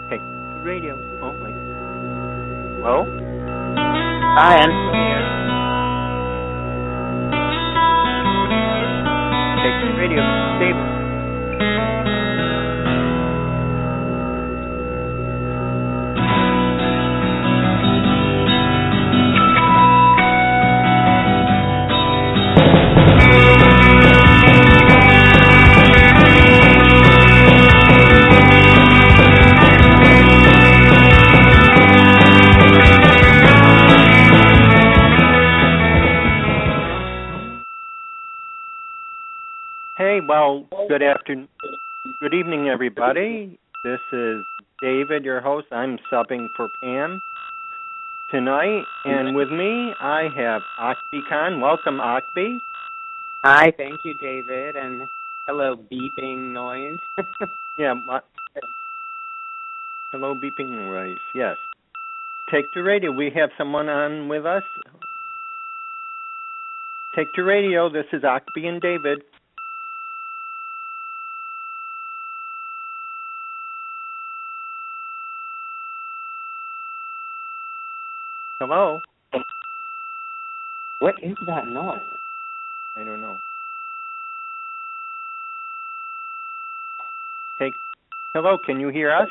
Take to radio. Oh, wait. Hello? Hi, I'm still here. Take to radio. David. Hey, well, good evening, everybody. This is David, your host. I'm subbing for Pam tonight, and with me I have Akbi Khan. Welcome, Akbi. Hi, thank you, David, and hello, beeping noise. Yeah, hello, beeping noise. Yes. Take to radio. We have someone on with us. Take to radio. This is Akbi and David. Hello? What is that noise? I don't know. Hello, can you hear us?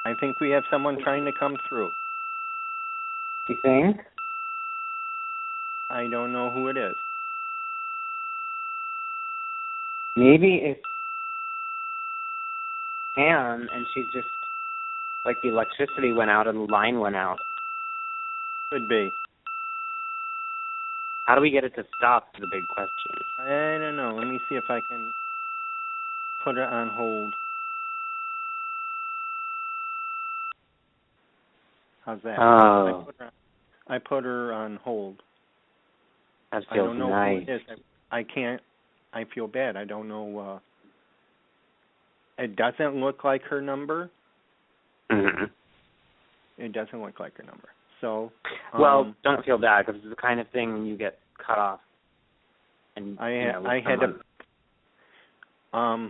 I think we have someone trying to come through. You think? I don't know who it is. Maybe it's Pam, and she's just, like, the electricity went out and the line went out. Could be. How do we get it to stop is the big question. I don't know. Let me see if I can put it on hold. How's that? Oh. I put her on hold. That I feels don't know nice. who it is. I can't. I feel bad. I don't know. It doesn't look like her number. Mm-hmm. It doesn't look like her number. So. Well, don't feel bad, because it's the kind of thing when you get cut off. And I had to.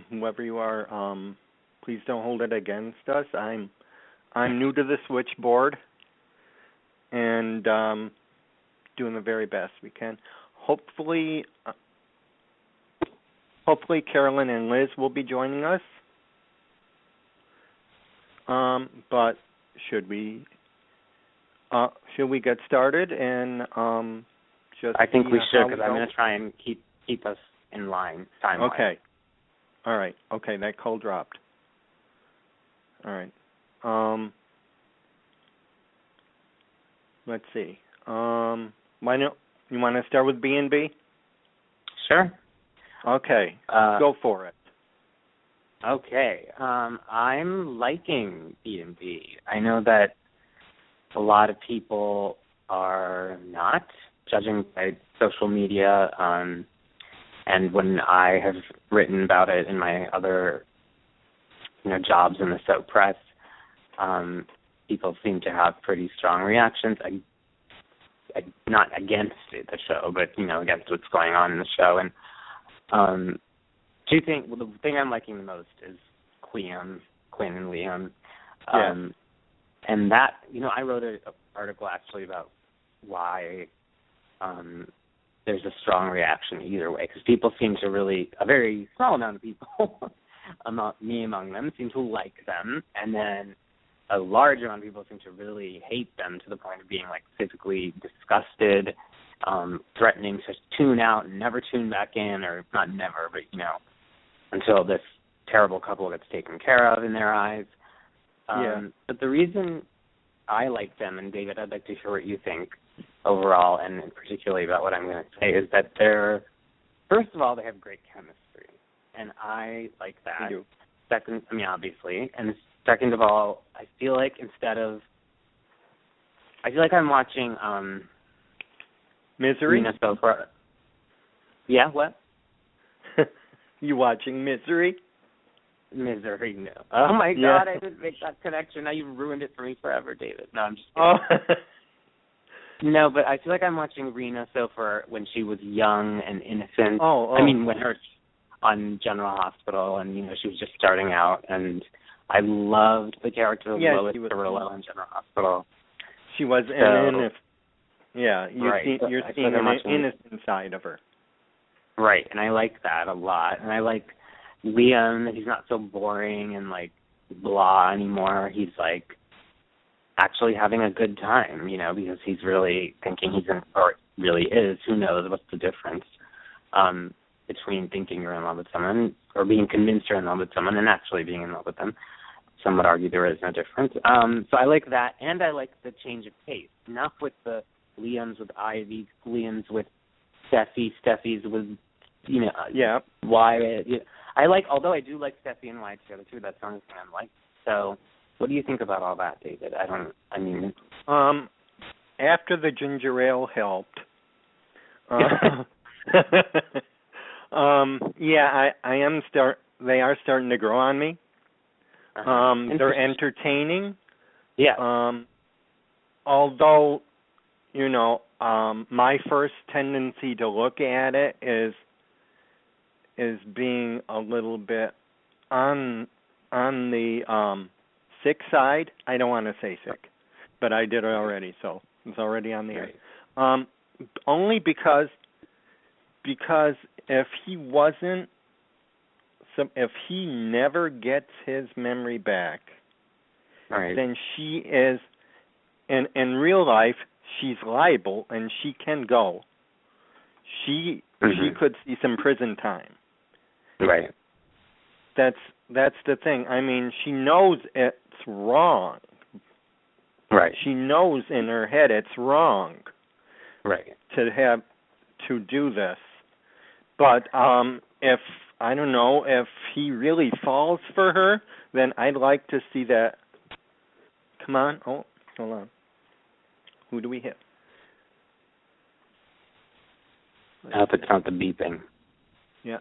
Whoever you are, please don't hold it against us. I'm new to the switchboard, and doing the very best we can. Hopefully, Carolyn and Liz will be joining us. But should we get started and just? I think we should, because I'm go? going to try and keep us in line time-wise. Okay. All right. Okay, that call dropped. All right. Let's see. Why don't you want to start with B&B? Sure. Okay. Go for it. Okay. I'm liking B&B. I know that a lot of people are not, judging by social media, and when I have written about it in my other, jobs in the soap press, people seem to have pretty strong reactions. Not against the show, but against what's going on in the show. And the thing I'm liking the most is Quinn and Liam. Yes. And that, I wrote an article actually about why there's a strong reaction either way, because people seem to really, a very small amount of people, me among them, seem to like them, and then a large amount of people seem to really hate them to the point of being, like, physically disgusted, threatening to tune out and never tune back in, or not never, but, until this terrible couple gets taken care of in their eyes. But the reason I like them, and David, I'd like to hear what you think overall, and particularly about what I'm going to say, is that first of all, they have great chemistry, and I like that. You do. Second, obviously, and second of all, I feel like I'm watching Misery? Yeah, what? You watching Misery? Misery, no. Oh, my God, I didn't make that connection. Now you've ruined it for me forever, David. No, I'm just kidding. Oh. No, but I feel like I'm watching Rena Sofer when she was young and innocent. Oh. on General Hospital, and she was just starting out, and I loved the character of Lois Cirillo on General Hospital. She was you're seeing an innocent side of her. Right, and I like that a lot, and I like Liam. He's not so boring and like blah anymore. He's like actually having a good time, because he's really thinking or really is. Who knows? What's the difference between thinking you're in love with someone or being convinced you're in love with someone and actually being in love with them? Some would argue there is no difference. So I like that, and I like the change of pace. Enough with the Liam's with Ivy, Liam's with Steffi's with, Wyatt. I like, although I do like Steffi and Wyatt together too. That's the only thing I like. So, what do you think about all that, David? After the ginger ale helped. They are starting to grow on me. They're entertaining. Yeah. Although, my first tendency to look at it is being a little bit on the sick side. I don't want to say sick, but I did it already, so it's already on the air. Only because if he never gets his memory back, then she is, in real life, she's liable and she can go. She could see some prison time. Right. That's the thing. I mean, she knows it's wrong. Right. She knows in her head it's wrong. Right. To do this. But if he really falls for her, then I'd like to see that. Come on. Oh, hold on. Who do we hit? I have to count the beeping. Yeah.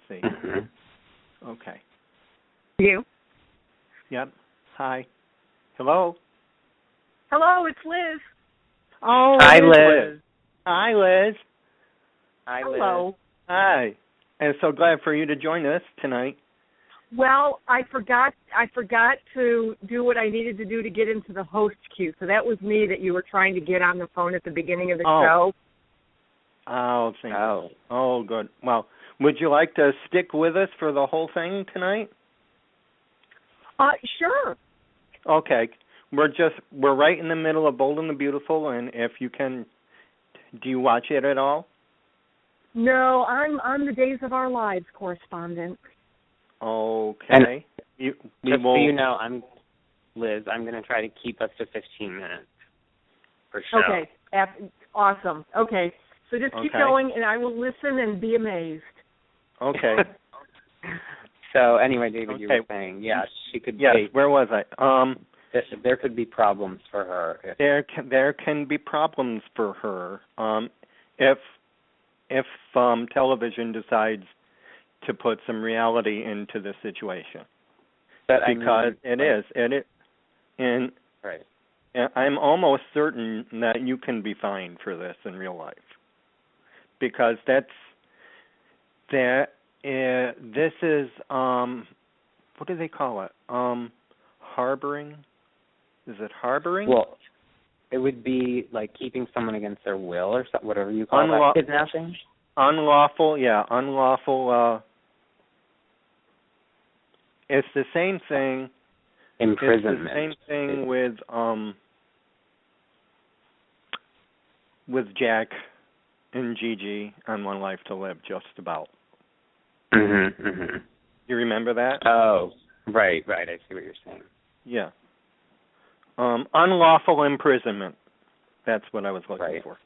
Let's see. Mm-hmm. Okay. You? Yep. Hi. Hello? Hello, it's Liz. Oh, hi, Liz. Hi, Liz. Hi, Liz. Hello. Hi. I'm so glad for you to join us tonight. Well, I forgot to do what I needed to do to get into the host queue. So that was me that you were trying to get on the phone at the beginning of the show. Oh, good. Well, would you like to stick with us for the whole thing tonight? Sure. Okay. We're right in the middle of Bold and the Beautiful, and if you can, do you watch it at all? No, I'm the Days of Our Lives correspondent. Okay. So you know, Liz, I'm going to try to keep us to 15 minutes per show. Okay. Awesome. Okay. So just keep going, and I will listen and be amazed. Okay. So anyway, David, you were saying, she could. Yes. Where was I? There could be problems for her. There can be problems for her if television decides to put some reality into the situation. But and I'm almost certain that you can be fined for this in real life, because this is what do they call it? Harboring? Is it harboring? Well, it would be like keeping someone against their will or whatever you call that. Kidnapping? Unlawful. It's the same thing. Imprisonment. It's the same thing with Jack and Gigi on One Life to Live, just about. Mm-hmm. You remember that? Oh, right. I see what you're saying. Yeah. Unlawful imprisonment. That's what I was looking for.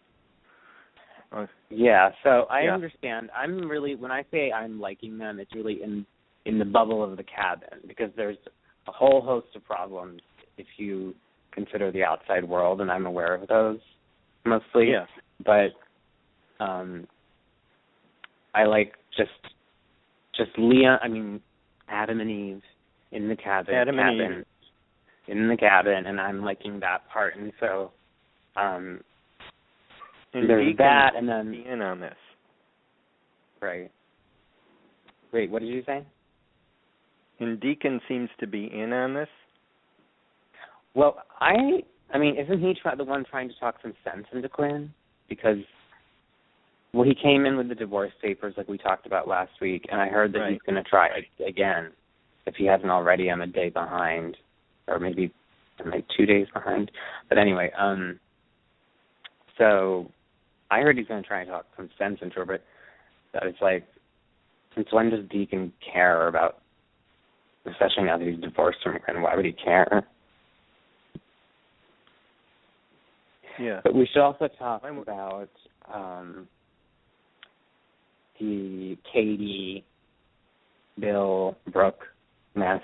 So I understand. I'm really, when I say I'm liking them, it's really in the bubble of the cabin, because there's a whole host of problems if you consider the outside world, and I'm aware of those mostly. Yeah. But I like just Adam and Eve in the cabin. In the cabin, and I'm liking that part, and so and there's that, and then in on this. Right. Wait, what did you say? And Deacon seems to be in on this. Well, I mean, isn't he the one trying to talk some sense into Quinn? Because, well, he came in with the divorce papers like we talked about last week, and I heard that he's going to try again, if he hasn't already. I'm a day behind, or maybe I'm like 2 days behind. But anyway, so I heard he's going to try and talk some sense into her, but it's like, since when does Deacon care about, especially now that he's divorced from Quinn, why would he care? Yeah. But we should also talk about the Katie, Bill, Brooke mess.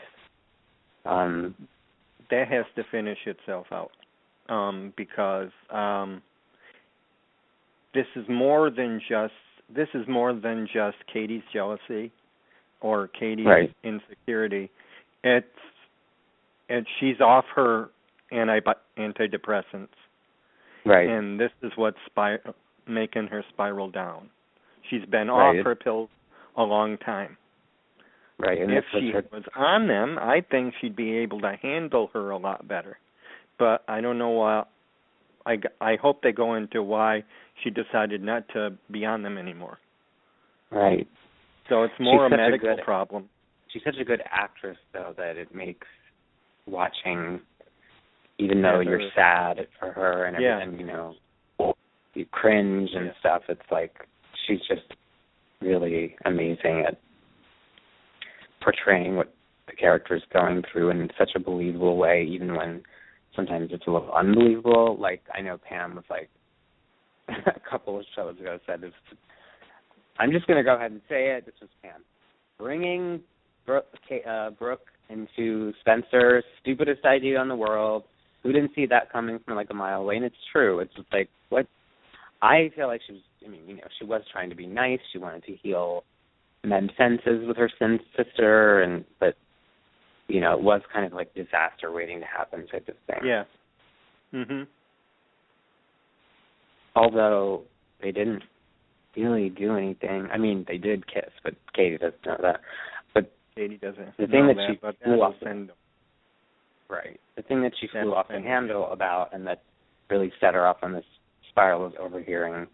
That has to finish itself out because this is more than just Katie's jealousy or Katie's insecurity. It's she's off her antidepressants. Right. And this is what's making her spiral down. She's been off her pills a long time. Right. And if she was on them, I think she'd be able to handle her a lot better. But I don't know why. I hope they go into why she decided not to be on them anymore. Right. So it's more a medical problem. She's such a good actress, though, that it makes watching, even though you're sad for her and everything, you know, you cringe and stuff, it's like she's just really amazing at portraying what the character is going through in such a believable way, even when sometimes it's a little unbelievable. Like, I know Pam was like, a couple of shows ago said this. I'm just going to go ahead and say it. This was Pam. Bringing Brooke into Spencer, stupidest idea in the world. Who didn't see that coming from like a mile away? And it's true. It's just like, what? I feel like she was, I mean, you know, she was trying to be nice. She wanted to heal, mend fences with her sister, but, you know, it was kind of like disaster waiting to happen type of thing. Yeah. Mhm. Although they didn't really do anything. I mean, they did kiss, but Katie doesn't know that. But Katie doesn't. The thing know that she but flew off right. The thing that she flew off the handle about, and that really set her off on this spiral, was overhearing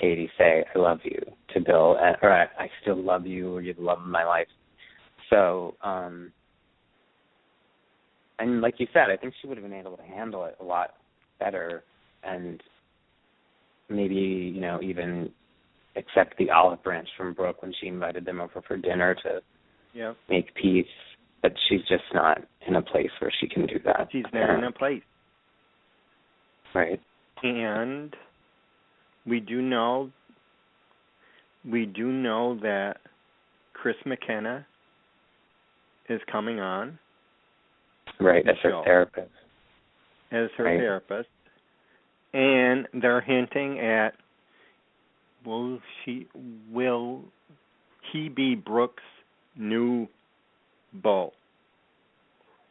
Katie say, "I love you" to Bill, or "I still love you," or "You're the love of my life." So, and like you said, I think she would have been able to handle it a lot better, and maybe, you know, even accept the olive branch from Brooke when she invited them over for dinner to make peace. But she's just not in a place where she can do that. She's not in a place. Right. And we do know that Chris McKenna is coming on. Right, as her therapist. As her therapist. And they're hinting at, will he be Brooke's new beau?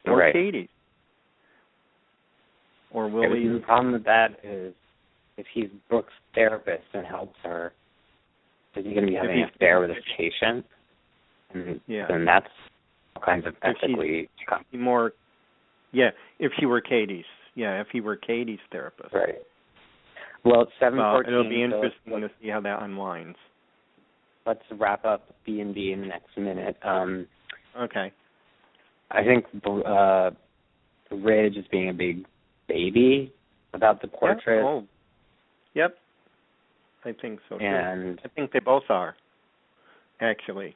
Or Katie's? Or will he? The problem with that is, if he's Brooke's therapist and helps her, is he going to be having an affair with his patient? And then that's all kinds of ethically more. Yeah, if he were Katie's. Yeah, if he were Katie's therapist. Right. Well, it's 7:14. It'll be interesting to see how that unwinds. Let's wrap up B&B in the next minute. Okay. I think Ridge is being a big baby about the portrait. Oh. Yep. I think so, too. And I think they both are, actually,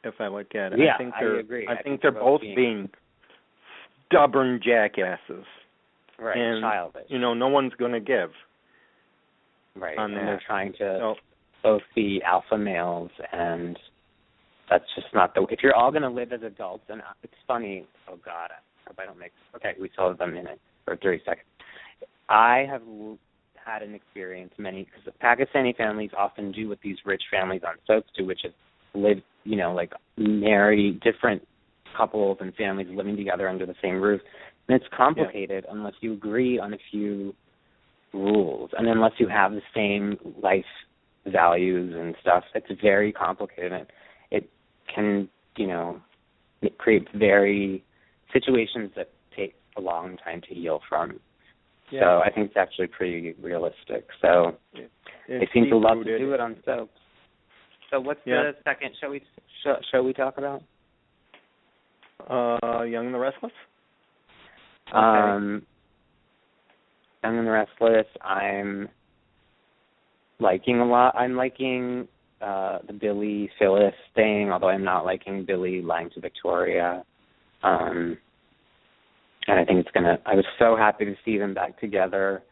if I look at it. Yeah, I agree. I think they're both being stubborn jackasses. Right, and, childish. You know, no one's going to give. Right, and they're trying to both be alpha males, and that's just not the... If you're all going to live as adults, and it's funny, oh, God, I hope I don't make... Okay, we still have a minute, or 30 seconds. I have had an experience, because Pakistani families often do what these rich families on soaps do, which is live, you know, like marry different couples and families living together under the same roof. And it's complicated unless you agree on a few rules, and unless you have the same life values and stuff. It's very complicated. it can, it creates very situations that take a long time to heal from. Yeah. So I think it's actually pretty realistic. So they seem to love to do it on soaps. So what's the second show we talk about? Young and the Restless? Okay. Young and the Restless, I'm liking a lot. I'm liking the Billy Phyllis thing, although I'm not liking Billy lying to Victoria. And I think I was so happy to see them back together,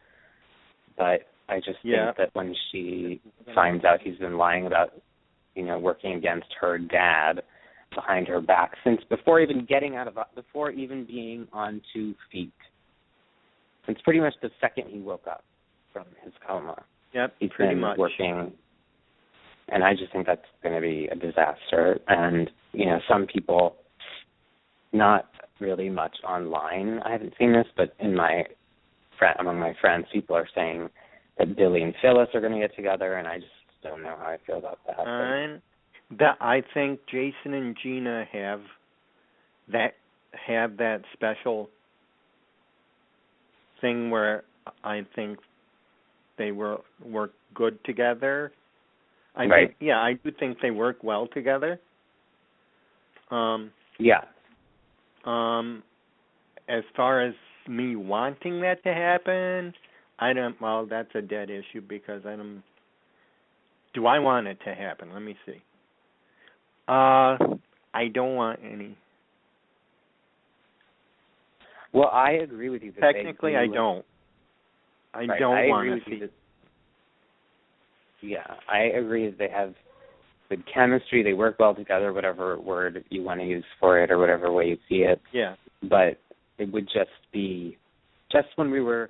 but I just think that when she finds out he's been lying about, working against her dad behind her back before even being on 2 feet. Since pretty much the second he woke up from his coma. Yep, he's pretty been much working, and I just think that's going to be a disaster. And, some people, not really much online, I haven't seen this, but among my friends, people are saying that Billy and Phyllis are going to get together, and I just don't know how I feel about that. I think Jason and Gina have that special thing where I think they work good together. I do think they work well together. As far as me wanting that to happen, that's a dead issue because do I want it to happen? Let me see. I don't want any. Well, I agree with you. Technically, I don't. I don't want to see. I agree that they have good chemistry. They work well together, whatever word you want to use for it or whatever way you see it. Yeah. But it would just be, when we were,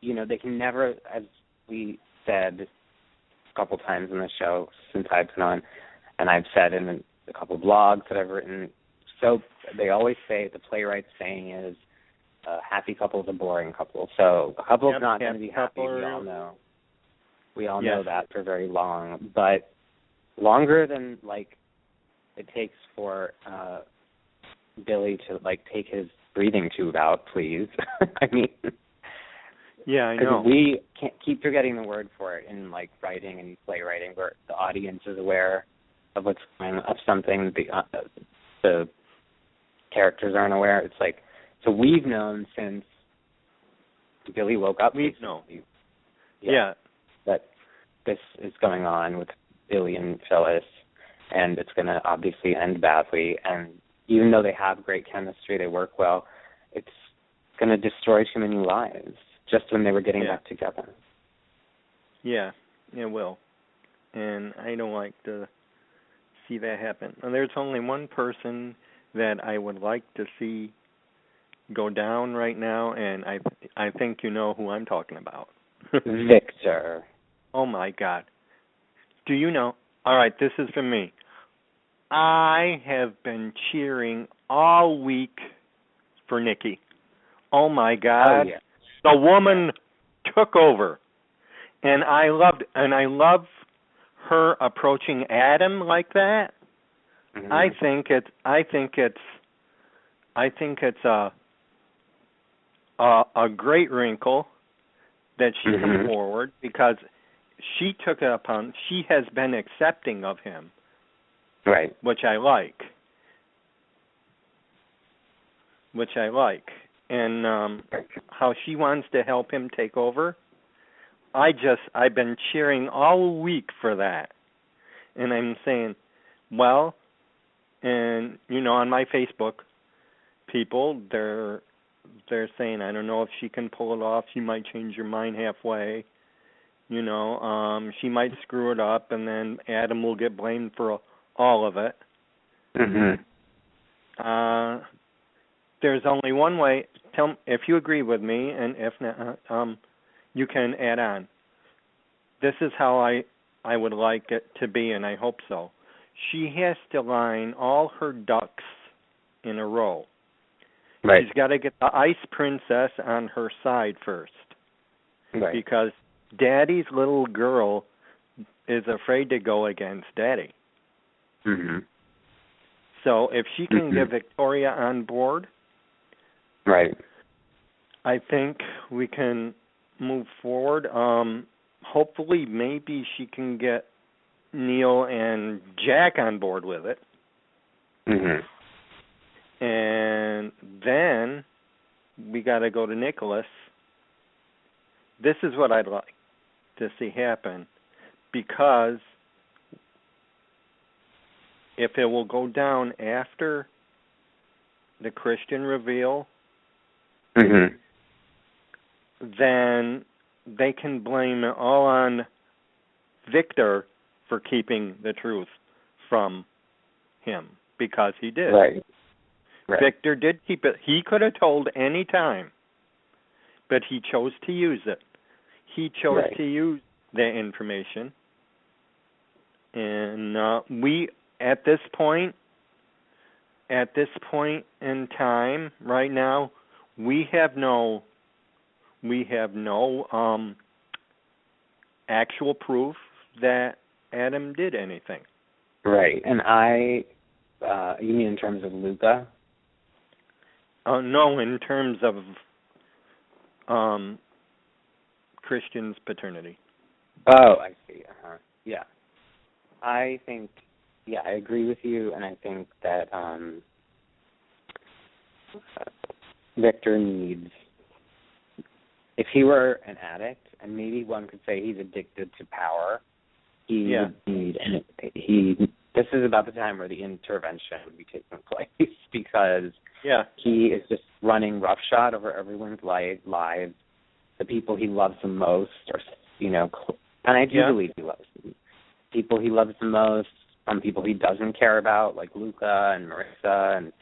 they can never, as we said a couple times in the show since I've been on, and I've said in a couple blogs that I've written, so they always say, the playwright's saying is, a happy couple is a boring couple. So a couple is not going to be happy, we all know. We all know that for very long. But longer than, it takes for Billy to, take his breathing tube out, please. I mean... Yeah, I know. We can't keep forgetting the word for it in, writing and playwriting where the audience is aware of what's going on, of something the characters aren't aware. It's so we've known since Billy woke up. We've known. That this is going on with Billy and Phyllis, and it's going to obviously end badly. And even though they have great chemistry, they work well, it's going to destroy too many lives just when they were getting back together. Yeah, it will. And I don't like to see that happen. And there's only one person that I would like to see go down right now, and I think you know who I'm talking about. Victor. Oh, my God. Do you know? All right, this is for me. I have been cheering all week for Nikki. Oh, my God. Oh, yeah. The woman took over. And I love her approaching Adam like that. Mm-hmm. I think it's a great wrinkle that she come forward because she took it upon. She has been accepting of him, right? Which I like. And how she wants to help him take over. I've been cheering all week for that. And I'm saying, well, and on my Facebook, people, they're saying, I don't know if she can pull it off. She might change her mind halfway. She might screw it up, and then Adam will get blamed for all of it. Mm-hmm. There's only one way. Tell me if you agree with me, and if not, you can add on. This is how I would like it to be, and I hope so. She has to line all her ducks in a row. Right. She's got to get the ice princess on her side first. Right. Because Daddy's little girl is afraid to go against Daddy. Mm-hmm. So if she can get Victoria on board, right, I think we can move forward. Hopefully, maybe she can get Neil and Jack on board with it. Mm-hmm. And then we got to go to Nicholas. This is what I'd like to see happen, because if it will go down after the Christian reveal, then they can blame it all on Victor for keeping the truth from him, because he did. Right. Victor did keep it. He could have told any time, but he chose to use it. He chose to use the information. And we, at this point in time, right now, we have no actual proof that Adam did anything. Right. And you mean in terms of Luca? No, in terms of Christian's paternity. Oh, I see. Yeah. I think, I agree with you, and I think that Victor needs, if he were an addict, and maybe one could say he's addicted to power, he would need, and this is about the time where the intervention would be taking place, because he is just running roughshod over everyone's lives. The people he loves the most, and I do believe he loves them. People he loves the most, people he doesn't care about, like Luca and Marissa and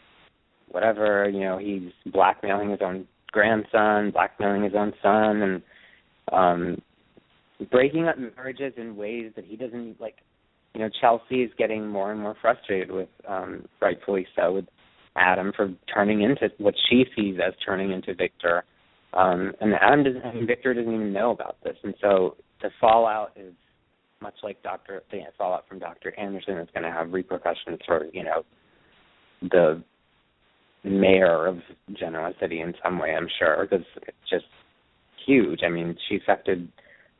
whatever. He's blackmailing his own grandson, blackmailing his own son, and breaking up marriages in ways that he doesn't like. Chelsea is getting more and more frustrated with, rightfully so, with Adam for turning into what she sees as turning into Victor. And Victor doesn't even know about this. And so the fallout is much like fallout from Dr. Anderson is going to have repercussions for, the mayor of Genoa City in some way, I'm sure, because it's just huge. I mean, she affected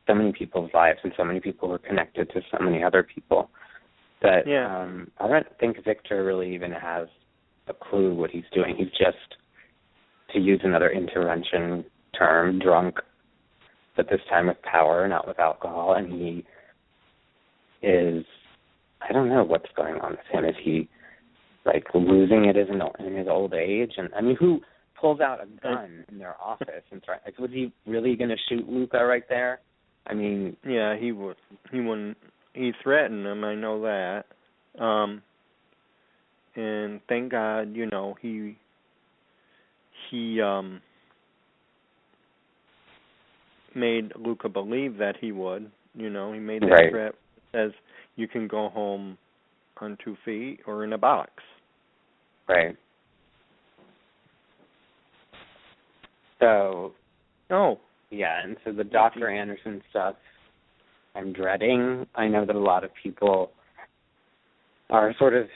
so many people's lives, and so many people were connected to so many other people that I don't think Victor really even has a clue what he's doing. He's just, to use another intervention term, drunk, but this time with power, not with alcohol, and he is, I don't know what's going on with him. Is he, like, losing it in his old age? And, I mean, who pulls out a gun in their office and tries, like, was he really going to shoot Luca right there? I mean... Yeah, he would. He wouldn't. He threatened him, I know that. And thank God, he made Luca believe that he would. He made that threat. Says you can go home on 2 feet or in a box. Right. So. Oh. Yeah, and so the Dr. Anderson stuff, I'm dreading. I know that a lot of people are sort of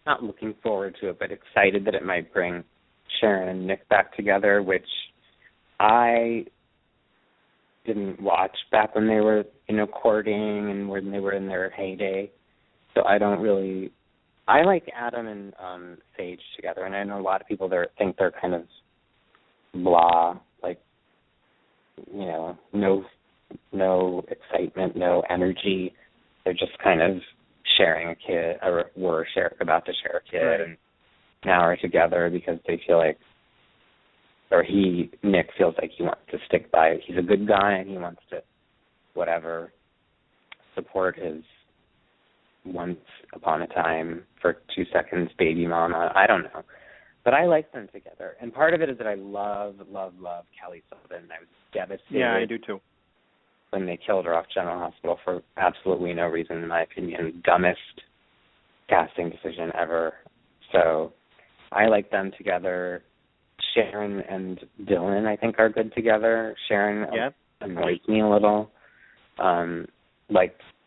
not looking forward to it, but excited that it might bring Sharon and Nick back together, which I didn't watch back when they were, courting and when they were in their heyday. So I like Adam and Sage together, and I know a lot of people think they're kind of blah, like, no excitement, no energy. They're just kind of sharing a kid, or about to share a kid, and now are together because they feel like, or Nick feels like he wants to stick by it. He's a good guy and he wants to, support his once upon a time for 2 seconds baby mama. I don't know. But I like them together. And part of it is that I love Kelly Sullivan. I was devastated. Yeah, I do too. When they killed her off General Hospital for absolutely no reason, in my opinion. Dumbest casting decision ever. So I like them together. Sharon and Dylan, I think, are good together. Sharon annoys me a little.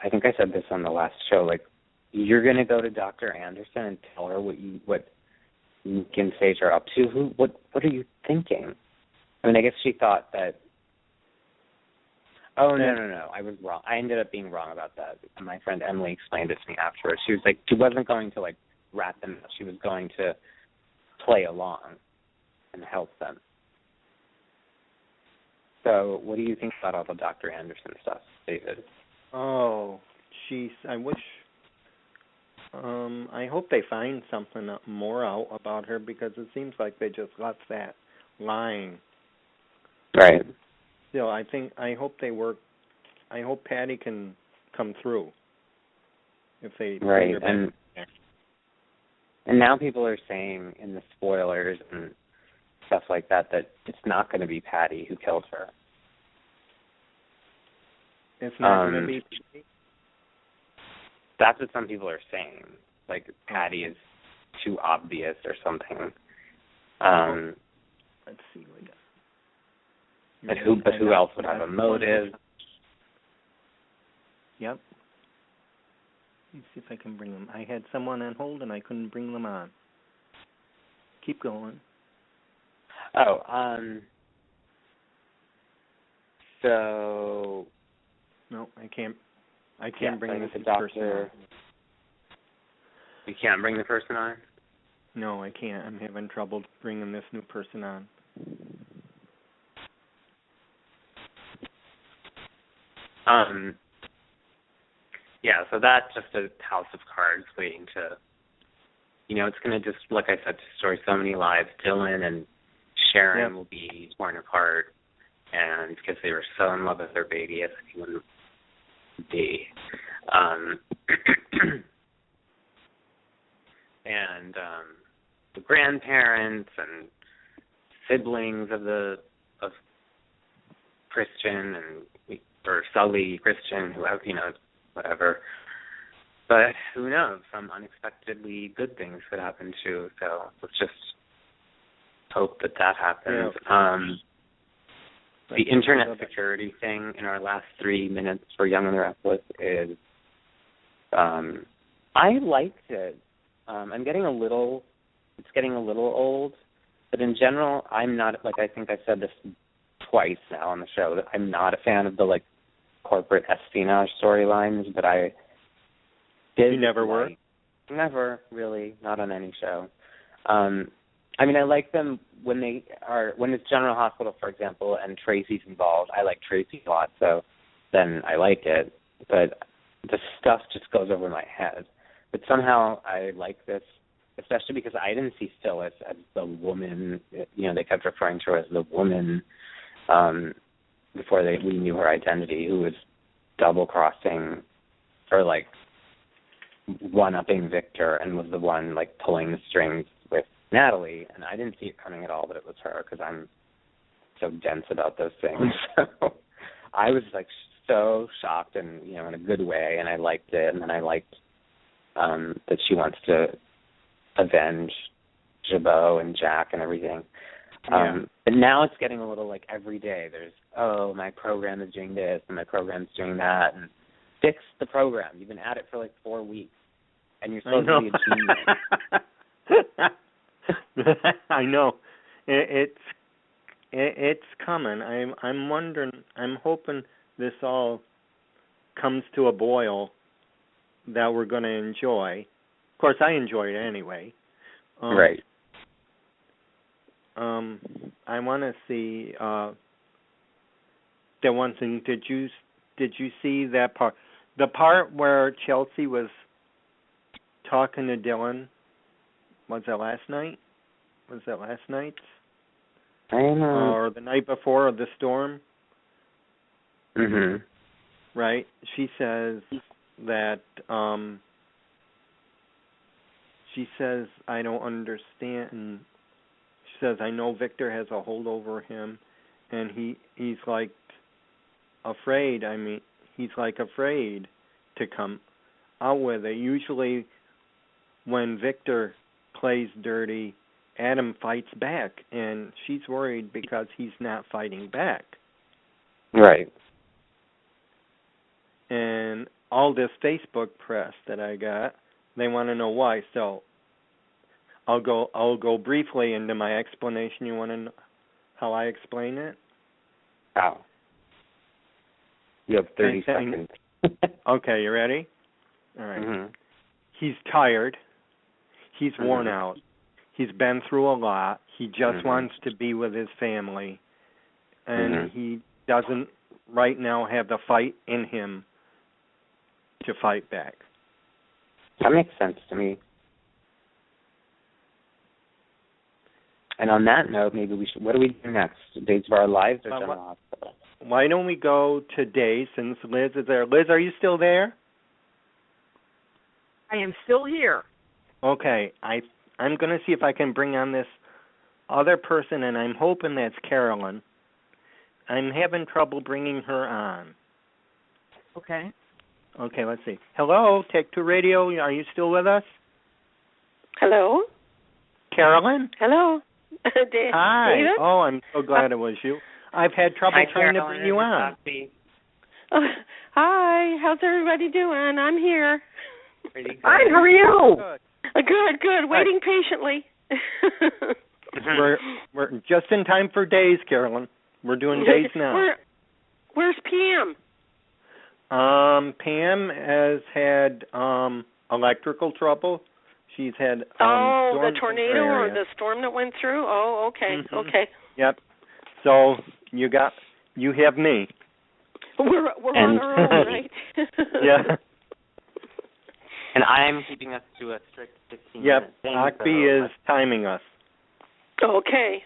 I think I said this on the last show, you're going to go to Dr. Anderson and tell her what you can say to her up to? What are you thinking? I mean, I guess she thought that. Oh, no. I was wrong. I ended up being wrong about that. My friend Emily explained it to me afterwards. She was like, she wasn't going to, like, rat them out. She was going to play along and help them. So what do you think about all the Dr. Anderson stuff, David? Oh, jeez. I wish... I hope they find something more out about her, because it seems like they just left that lying. Right. Still, I hope they work. I hope Patty can come through. If they right, and now people are saying in the spoilers and stuff like that it's not going to be Patty who killed her. It's not going to be Patty? That's what some people are saying. Like, Patty is too obvious or something. Let's see. But who else would have a motive? Yep. Let's see if I can bring them. I had someone on hold and I couldn't bring them on. Keep going. Oh, so... No, I can't bring this person on. You can't bring the person on? No, I can't. I'm having trouble bringing this new person on. Yeah, so that's just a house of cards waiting to, it's going to just, like I said, destroy so many lives. Dylan and Sharon will be torn apart, and because they were so in love with their baby as anyone would be. And the grandparents and siblings of Christian or Sully, Christian, whoever, whatever. But who knows? Some unexpectedly good things could happen too. So let's just hope that happens. Yeah. The internet security thing in our last 3 minutes for Young and the Restless is, I liked it. It's getting a little old, but in general, I'm not, like, I think I said this twice now on the show, that I'm not a fan of the, like, corporate espionage storylines, but I did. You never were? Never, really, not on any show. I mean, I like them when it's General Hospital, for example, and Tracy's involved. I like Tracy a lot, so then I like it, but the stuff just goes over my head. But somehow I like this, especially because I didn't see Phyllis as the woman. They kept referring to her as the woman before we knew her identity, who was double-crossing or, like, one-upping Victor and was the one, like, pulling the strings with Natalie. And I didn't see it coming at all that it was her, because I'm so dense about those things. So I was, like, so shocked and, in a good way, and I liked it. And then I liked that she wants to avenge Jabot and Jack and everything. But now it's getting a little like every day there's, my program is doing this and my program's doing that, and fix the program. You've been at it for like 4 weeks, and you're supposed to be a genius. I know. It's coming. I'm wondering. I'm hoping this all comes to a boil that we're going to enjoy. Of course, I enjoy it anyway. Right. I want to see the one thing. Did you see that part? The part where Chelsea was talking to Dylan. Was that last night? I don't know. Or the night before the storm? Mhm. Right. She says that. She says, I don't understand. She says, I know Victor has a hold over him, and he's like afraid. I mean, he's like afraid to come out with it. Usually when Victor plays dirty, Adam fights back, and she's worried because he's not fighting back. Right. And all this Facebook press that I got. They want to know why. So I'll go briefly into my explanation. You want to know how I explain it? How? You have 30 seconds. Okay, you ready? All right. Mm-hmm. He's tired. He's worn out. He's been through a lot. He just wants to be with his family. And he doesn't right now have the fight in him to fight back. That makes sense to me. And on that note, maybe we should, what do we do next? Days of Our Lives or General Hospital? Why don't we go to days since Liz is there? Liz, are you still there? I am still here. Okay, I'm going to see if I can bring on this other person, and I'm hoping that's Carolyn. I'm having trouble bringing her on. Okay. Okay, let's see. Hello, Tech 2 Radio. Are you still with us? Hello? Carolyn? Hello? Hi. David? Oh, I'm so glad it was you. I've had trouble trying to bring you on. Hi, how's everybody doing? I'm here. Pretty good. Hi, how are you? Good. Waiting patiently. We're just in time for days, Carolyn. We're doing days now. Where's Pam? Pam has had electrical trouble. She's had the tornado or the storm that went through? Oh, okay. Okay. Yep. So you have me. We're on our own, right? Yeah. And I'm keeping us to a strict 15-minute thing. AKBI is timing us. Okay.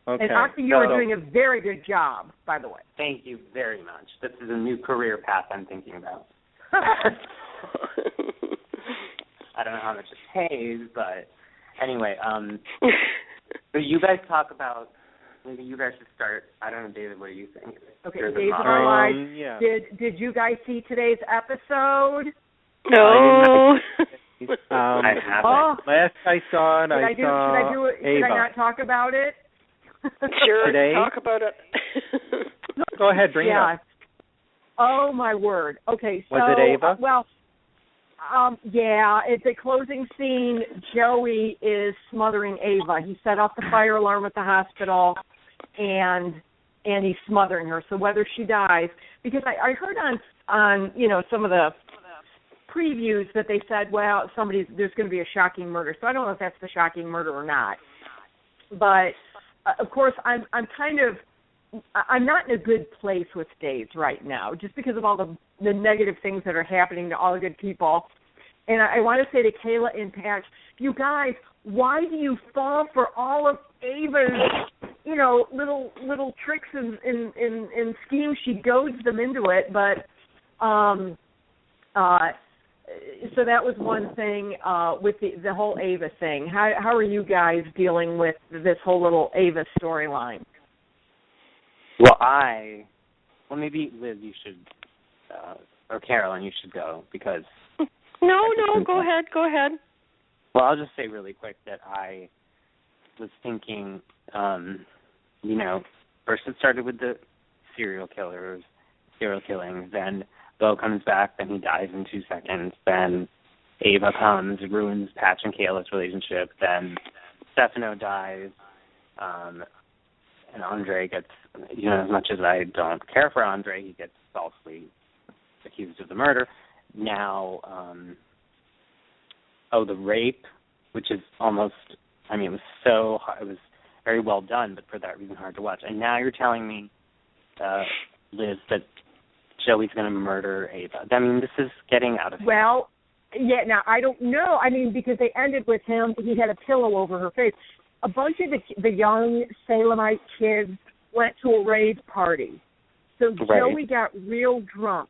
Okay. And AKBI, you are doing a very good job, by the way. Thank you very much. This is a new career path I'm thinking about. I don't know how much it pays, but anyway, so you guys talk about, maybe you guys should start. I don't know, David, what do you think? Okay, Days of Our Lives. Yeah. Did you guys see today's episode? No. I haven't. Last I saw it, I saw Ava. Should I not talk about it? Sure, Today? talk about it. Go ahead, bring it up. Oh, my word. Okay, so... Was it Ava? Yeah, it's a closing scene. Joey is smothering Ava. He set off the fire alarm at the hospital, and he's smothering her. So whether she dies, because I heard on some of the previews that they said, well, there's going to be a shocking murder. So I don't know if that's the shocking murder or not. But of course, I'm not in a good place with Days right now, just because of all the negative things that are happening to all the good people. And I want to say to Kayla and Patch, you guys, why do you fall for all of Ava's, little tricks and schemes? She goads them into it, but so that was one thing with the whole Ava thing. How are you guys dealing with this whole little Ava storyline? Well, maybe Liz, you should, or Carolyn, you should go because. No, go ahead. Well, I'll just say really quick that I was thinking, first it started with the serial killings, then Bo comes back, then he dies in 2 seconds, then Ava comes, ruins Patch and Kayla's relationship, then Stefano dies, and Andre gets, as much as I don't care for Andre, he gets falsely accused of the murder. Now, the rape, which is almost, it was very well done, but for that reason hard to watch. And now you're telling me, Liz, that Joey's going to murder Ava. This is getting out of hand. Well, yeah, now I don't know. Because they ended with him, he had a pillow over her face. A bunch of the young Salemite kids went to a rave party. So Joey got real drunk.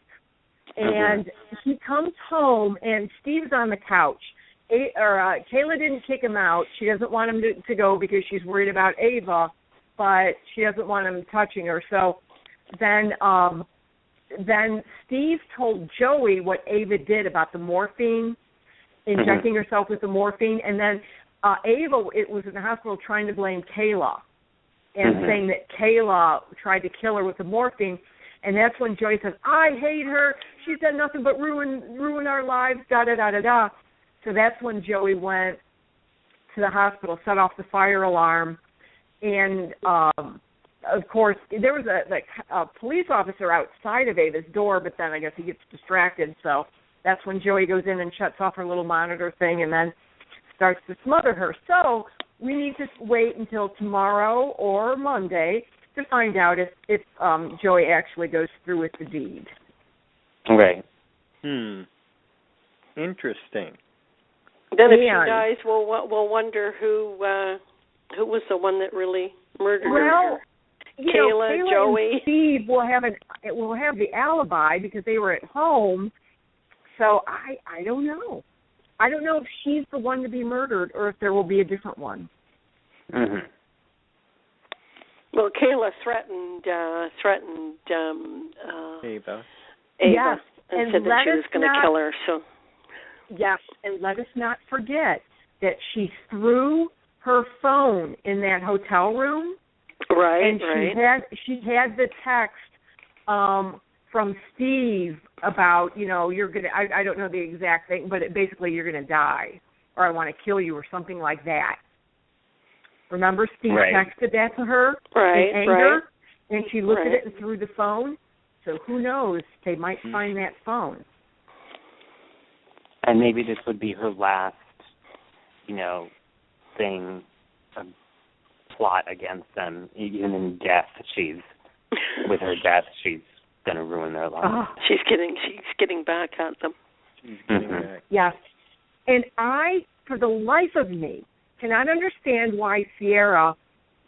And he comes home, and Steve's on the couch. Kayla didn't kick him out. She doesn't want him to go because she's worried about Ava, but she doesn't want him touching her. So then Steve told Joey what Ava did about the morphine, injecting herself with the morphine, and then Ava was in the hospital trying to blame Kayla and saying that Kayla tried to kill her with the morphine. And that's when Joey says, I hate her. She's done nothing but ruin our lives, da-da-da-da-da. So that's when Joey went to the hospital, set off the fire alarm. And, of course, there was a police officer outside of Ava's door, but then I guess he gets distracted. So that's when Joey goes in and shuts off her little monitor thing and then starts to smother her. So we need to wait until tomorrow or Monday to find out if Joey actually goes through with the deed. Right. Interesting. Then if she dies, we'll wonder who was the one that really murdered her. Kayla, Joey, and Steve will have the alibi because they were at home. So I don't know. I don't know if she's the one to be murdered or if there will be a different one. Mm-hmm. Well, Kayla threatened Ava. Yes, and said that she was going to kill her. So yes, and let us not forget that she threw her phone in that hotel room. Right, and she had the text from Steve about, you're gonna. I don't know the exact thing, but basically you're gonna die, or I want to kill you, or something like that. Remember, Steve texted that to her in anger, and she looked at it and threw the phone. So who knows? They might find that phone. And maybe this would be her last, thing, plot against them. Even in death, with her death, she's going to ruin their lives. Oh. She's getting back at them. She's getting back. Yes. And I, for the life of me, cannot understand why Sierra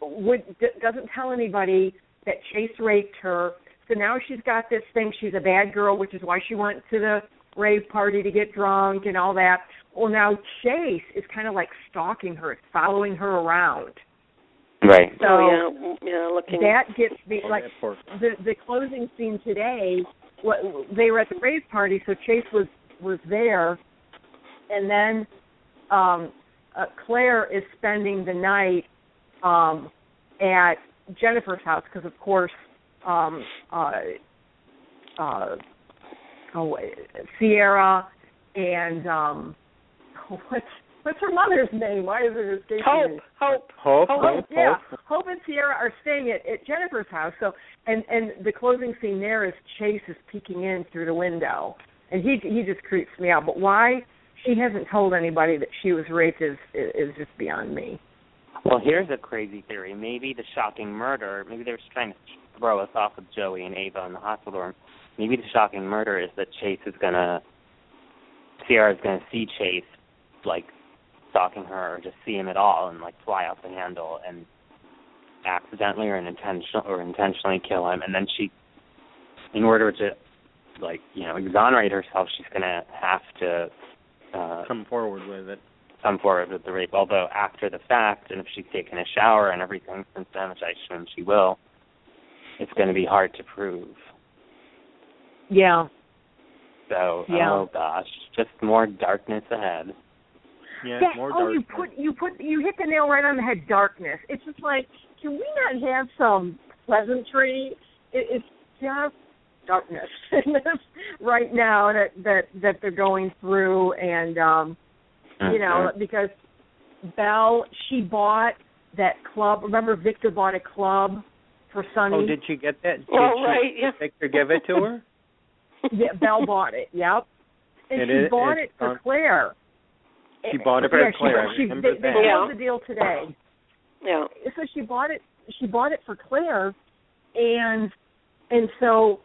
doesn't tell anybody that Chase raped her. So now she's got this thing. She's a bad girl, which is why she went to the rave party to get drunk and all that. Well, now Chase is kind of like stalking her, following her around. Right. So looking. That gets me, like, the closing scene today, they were at the rave party, so Chase was there, and then Claire is spending the night at Jennifer's house because, of course, Sierra and what's her mother's name? Why is it escaping me? Hope. Yeah, Hope and Sierra are staying at Jennifer's house. So, and the closing scene there is Chase is peeking in through the window, and he just creeps me out. But why she hasn't told anybody that she was raped is just beyond me. Well, here's a crazy theory. Maybe the shocking murder, maybe they're just trying to throw us off of Joey and Ava in the hospital room. Maybe the shocking murder is that Sierra's going to see Chase, like, stalking her, or just see him at all and, like, fly off the handle and accidentally or intentionally kill him. And then she, in order to, like, exonerate herself, she's going to have to come forward with it. Come forward with the rape, although after the fact, and if she's taken a shower and everything since then, which I assume she will, it's going to be hard to prove. Yeah. So, oh gosh, just more darkness ahead. Yeah, more darkness. You hit the nail right on the head. Darkness. It's just like, can we not have some pleasantry? It's just darkness right now that they're going through, and because Belle, she bought that club. Remember, Victor bought a club for Sonny. Oh, did she get that? Did Victor give it to her? Yeah, Belle bought it. Yep, and she bought it for Claire. She bought it for Claire. They closed the deal today. Yeah. So she bought it. She bought it for Claire, and so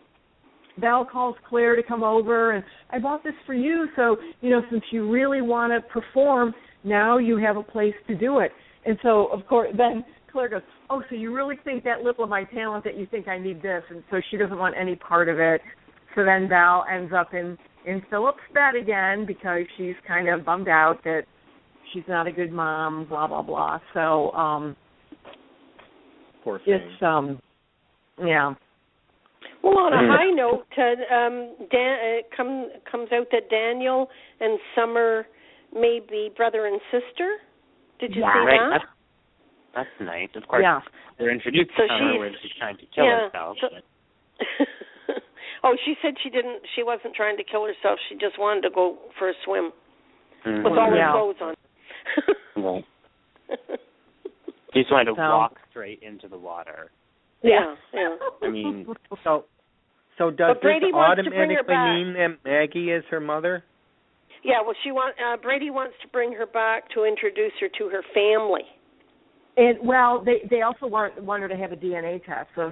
Val calls Claire to come over, and I bought this for you. So since you really want to perform, now you have a place to do it. And so, of course, then Claire goes, "Oh, so you really think that little of my talent that you think I need this?" And so she doesn't want any part of it. So then Val ends up in Philip's bed again because she's kind of bummed out that she's not a good mom, blah, blah, blah. So poor thing. It's, yeah. Well, on a high note, it comes out that Daniel and Summer may be brother and sister. Did you see that? That's nice. Of course, they're introduced to Summer where she's trying to kill herself. Oh, she said she wasn't trying to kill herself. She just wanted to go for a swim with all her clothes on. Right. She just wanted to walk straight into the water. Yeah. I mean, so does this automatically mean that Maggie is her mother? Yeah, well, Brady wants to bring her back to introduce her to her family. And they also want her to have a DNA test, so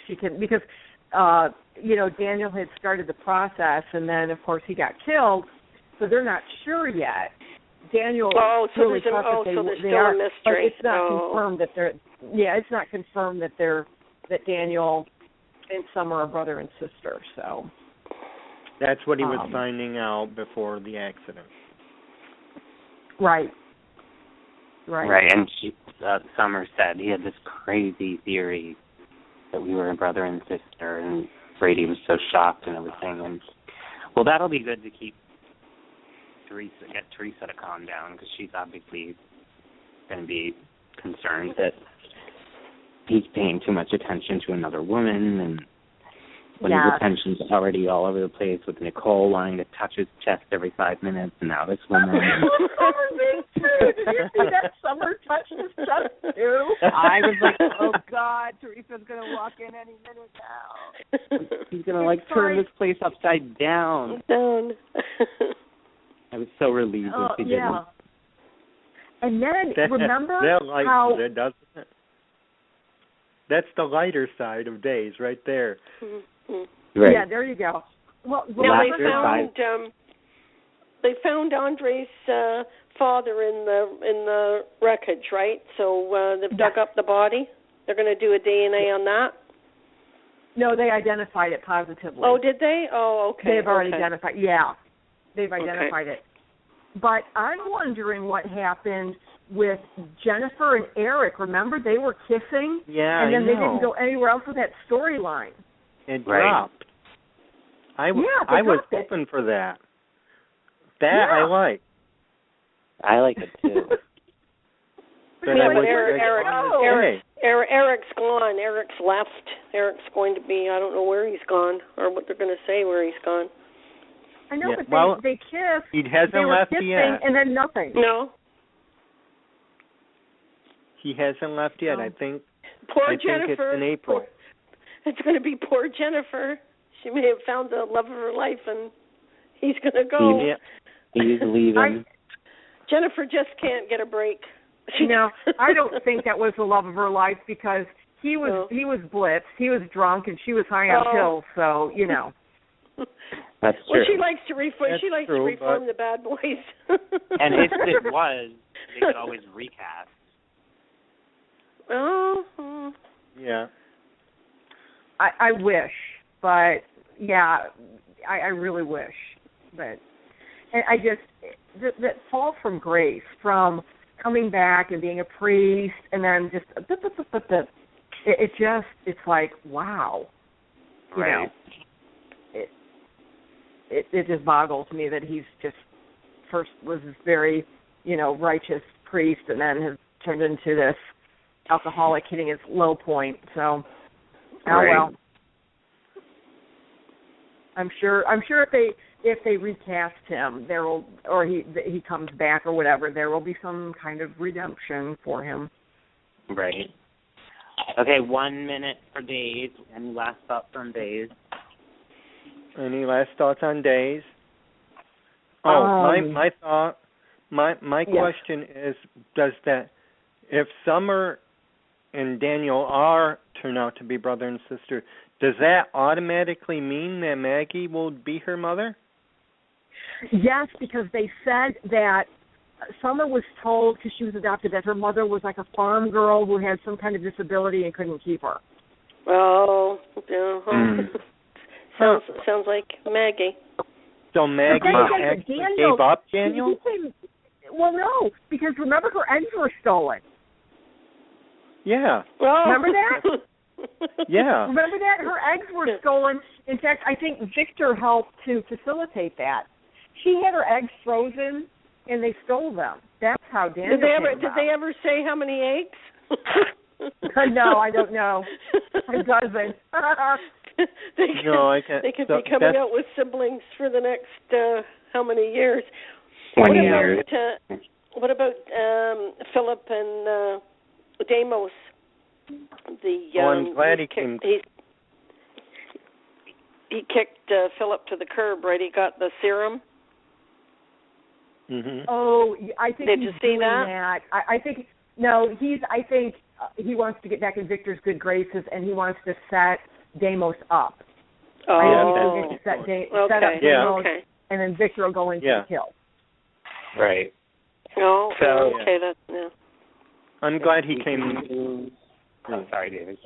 she can, because Daniel had started the process, and then of course he got killed, so they're not sure yet. Daniel really thought that there's they still are, a mystery. but it's not confirmed that they're. Yeah, it's not confirmed that Daniel and Summer are brother and sister. So that's what he was finding out before the accident. Right. And Summer said he had this crazy theory that we were a brother and sister, and Brady was so shocked and everything. And well, that'll be good to get Teresa to calm down, because she's obviously going to be concerned that he's paying too much attention to another woman, and when his attention's already all over the place, with Nicole wanting to touch his chest every 5 minutes, and now this woman. Did you see that Summer touch his chest too? I was like, oh God, Teresa's going to walk in any minute now. He's going to turn this place upside down. I was so relieved when she didn't. And then remember how that doesn't it? That's the lighter side of Days right there. Mm-hmm. Right. Yeah, there you go. Well, they found Andre's father in the wreckage, right? So they've dug up the body. They're going to do a DNA on that. No, they identified it positively. Oh, did they? Oh, okay. They've already identified. Yeah, they've identified it. But I'm wondering what happened with Jennifer and Eric. Remember, they were kissing? Yeah, and then they didn't go anywhere else with that storyline. It dropped. I was hoping for that. I like. I like it too. Eric's gone. Eric's left. Eric's going to be, I don't know where he's gone or what they're going to say where he's gone. I know, but they kissed. He hasn't left yet. And then nothing. No. He hasn't left yet. I think Jennifer. Think it's in April. It's going to be poor Jennifer. She may have found the love of her life, and he's going to go. He's leaving. Jennifer just can't get a break. No, I don't think that was the love of her life, because he was blitzed, he was drunk, and she was high on pills. So That's true. Well, she likes to reform the bad boys. And if it was, they could always recast. Oh. Yeah. I wish, but I really wish, but and I just that fall from grace, from coming back and being a priest, and then just it's like, wow, you know, it just boggles me that he's just first was this very, righteous priest, and then has turned into this alcoholic hitting his low point. So, well, I'm sure if they recast him, there will, or he comes back or whatever, there will be some kind of redemption for him. Right. Okay, 1 minute for Days. Any last thoughts on Days? Any last thoughts on Days? My thought, my question is, does that, if Summer and Daniel turn out to be brother and sister, does that automatically mean that Maggie will be her mother? Yes, because they said that Summer was told, because she was adopted, that her mother was like a farm girl who had some kind of disability and couldn't keep her. Oh, sounds like Maggie. So Maggie actually gave up Daniel? Well, no, because remember, her eggs were stolen. Yeah. Oh. Remember that? Yeah. Remember that? Her eggs were stolen. In fact, I think Victor helped to facilitate that. She had her eggs frozen, and they stole them. That's how Daniel Did they ever say how many eggs? No, I don't know. A dozen. I can't. They could be coming out with siblings for the next how many years? 20 years. What about Philip and Deimos? I'm glad he came. He kicked Philip to the curb, right? He got the serum. Mm-hmm. Oh, I think Did he's you see doing that? I think no. I think he wants to get back in Victor's good graces, and he wants to set Deimos up. Oh, set up Deimos, and then Victor will go into the kill. Right. Oh, so, okay. That's yeah. I'm glad he came. Oh, sorry, David.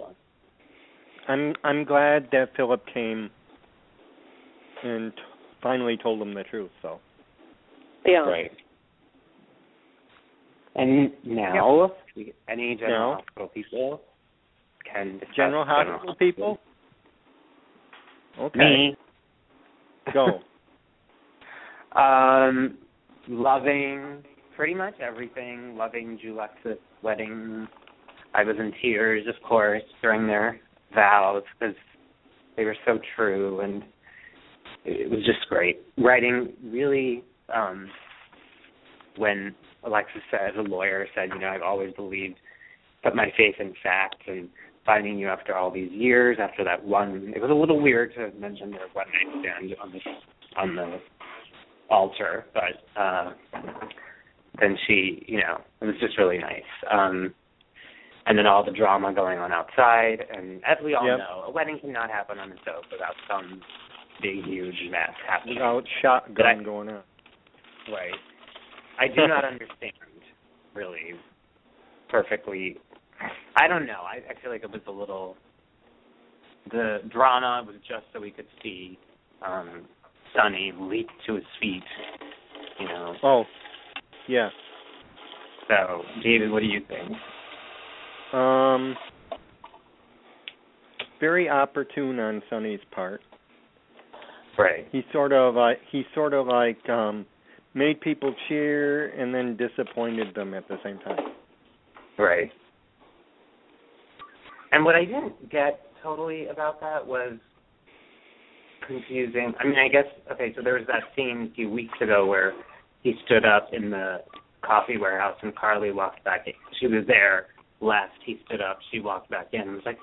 I'm glad that Philip came and finally told him the truth. So. Yeah. Right. And now, any general hospital people can discuss general hospital people. Okay. Me. Go. Loving pretty much everything. Loving Julex's wedding. I was in tears, of course, during their vows because they were so true, and it was just great. Writing really, when Alexis said, the lawyer said, I've always believed, put my faith in fact, and finding you after all these years, after that one, it was a little weird to mention their one-night stand on the altar, but then she, it was just really nice. And then all the drama going on outside, and as we all know, a wedding cannot happen on a soap without some big, huge mess happening. Without shotgun going on. Right. I do not understand, really, perfectly. I don't know. I feel like it was a little, the drama was just so we could see Sonny leap to his feet, Oh, yeah. So, David, what do you think? Very opportune on Sonny's part. Right. He sort of made people cheer and then disappointed them at the same time. Right. And what I didn't get totally about that was confusing. I mean, I guess, okay, so there was that scene a few weeks ago where he stood up in the coffee warehouse and Carly walked back in. She was there, left, he stood up, she walked back in and was like,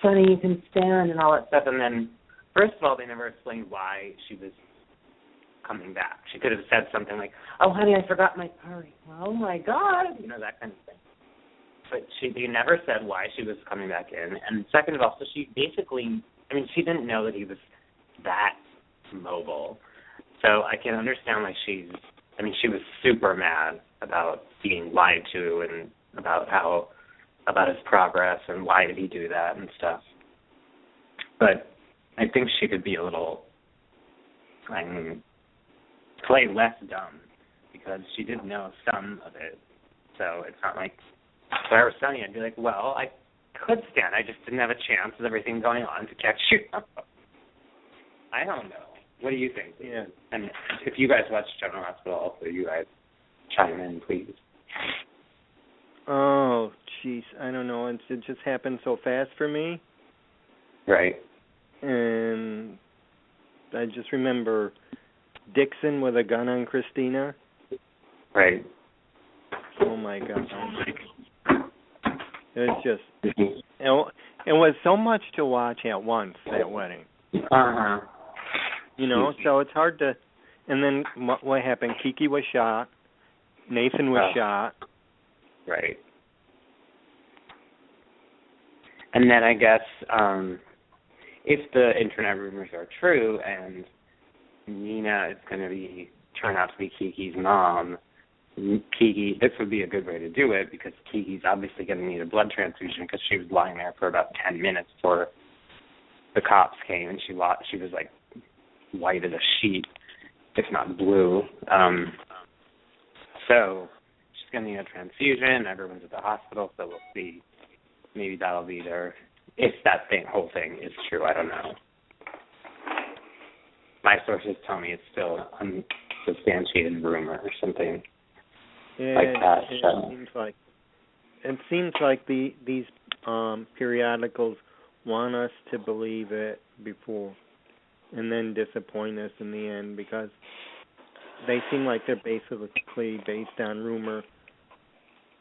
Sonny, you can stand and all that stuff. And then, first of all, they never explained why she was coming back. She could have said something like, oh, honey, I forgot my purse. Oh, my God. That kind of thing. But they never said why she was coming back in. And second of all, so she basically, she didn't know that he was that mobile. So I can understand why she was super mad about being lied to and about his progress and why did he do that and stuff. But I think she could be a little, play less dumb because she did know some of it. So it's not like, if I were Sonny, I'd be like, well, I could stand. I just didn't have a chance with everything going on to catch you. I don't know. What do you think? Yeah. And if you guys watch General Hospital, also you guys chime in, please. Oh, jeez, I don't know. It just happened so fast for me. Right. And I just remember Dixon with a gun on Christina. Right. Oh, my God. It was just, it was so much to watch at once, that wedding. Uh-huh. So it's hard to, and then what happened? Kiki was shot. Nathan was shot. Right. And then I guess if the internet rumors are true and Nina is going to turn out to be Kiki's mom, Kiki, this would be a good way to do it because Kiki's obviously going to need a blood transfusion because she was lying there for about 10 minutes before the cops came and she was like white as a sheet, if not blue. So she's going to need a transfusion. Everyone's at the hospital, so we'll see. Maybe that'll be there. If that whole thing is true, I don't know. My sources tell me it's still unsubstantiated rumor or something like that. It seems like these periodicals want us to believe it before and then disappoint us in the end, because they seem like they're basically based on rumor.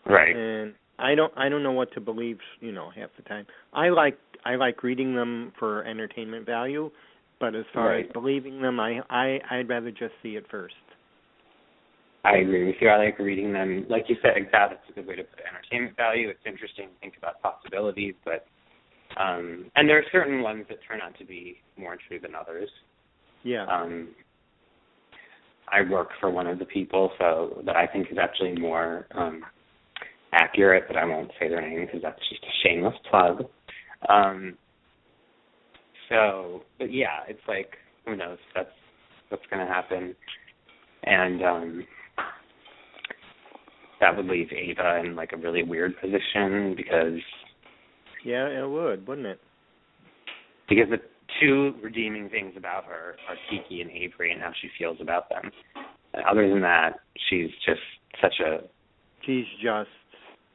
Right. And I don't know what to believe, half the time. I like reading them for entertainment value, but as far as believing them, I'd rather just see it first. I agree with you. I like reading them. Like you said, exactly, that's a good way to put it. Entertainment value. It's interesting to think about possibilities, but and there are certain ones that turn out to be more true than others. Yeah. I work for one of the people, so that I think is actually more accurate, but I won't say their name because that's just a shameless plug. But yeah, it's like, who knows? That's what's going to happen, and that would leave Ava in like a really weird position because. Yeah, it would, wouldn't it? Because the two redeeming things about her are Kiki and Avery and how she feels about them. And other than that, she's just She's just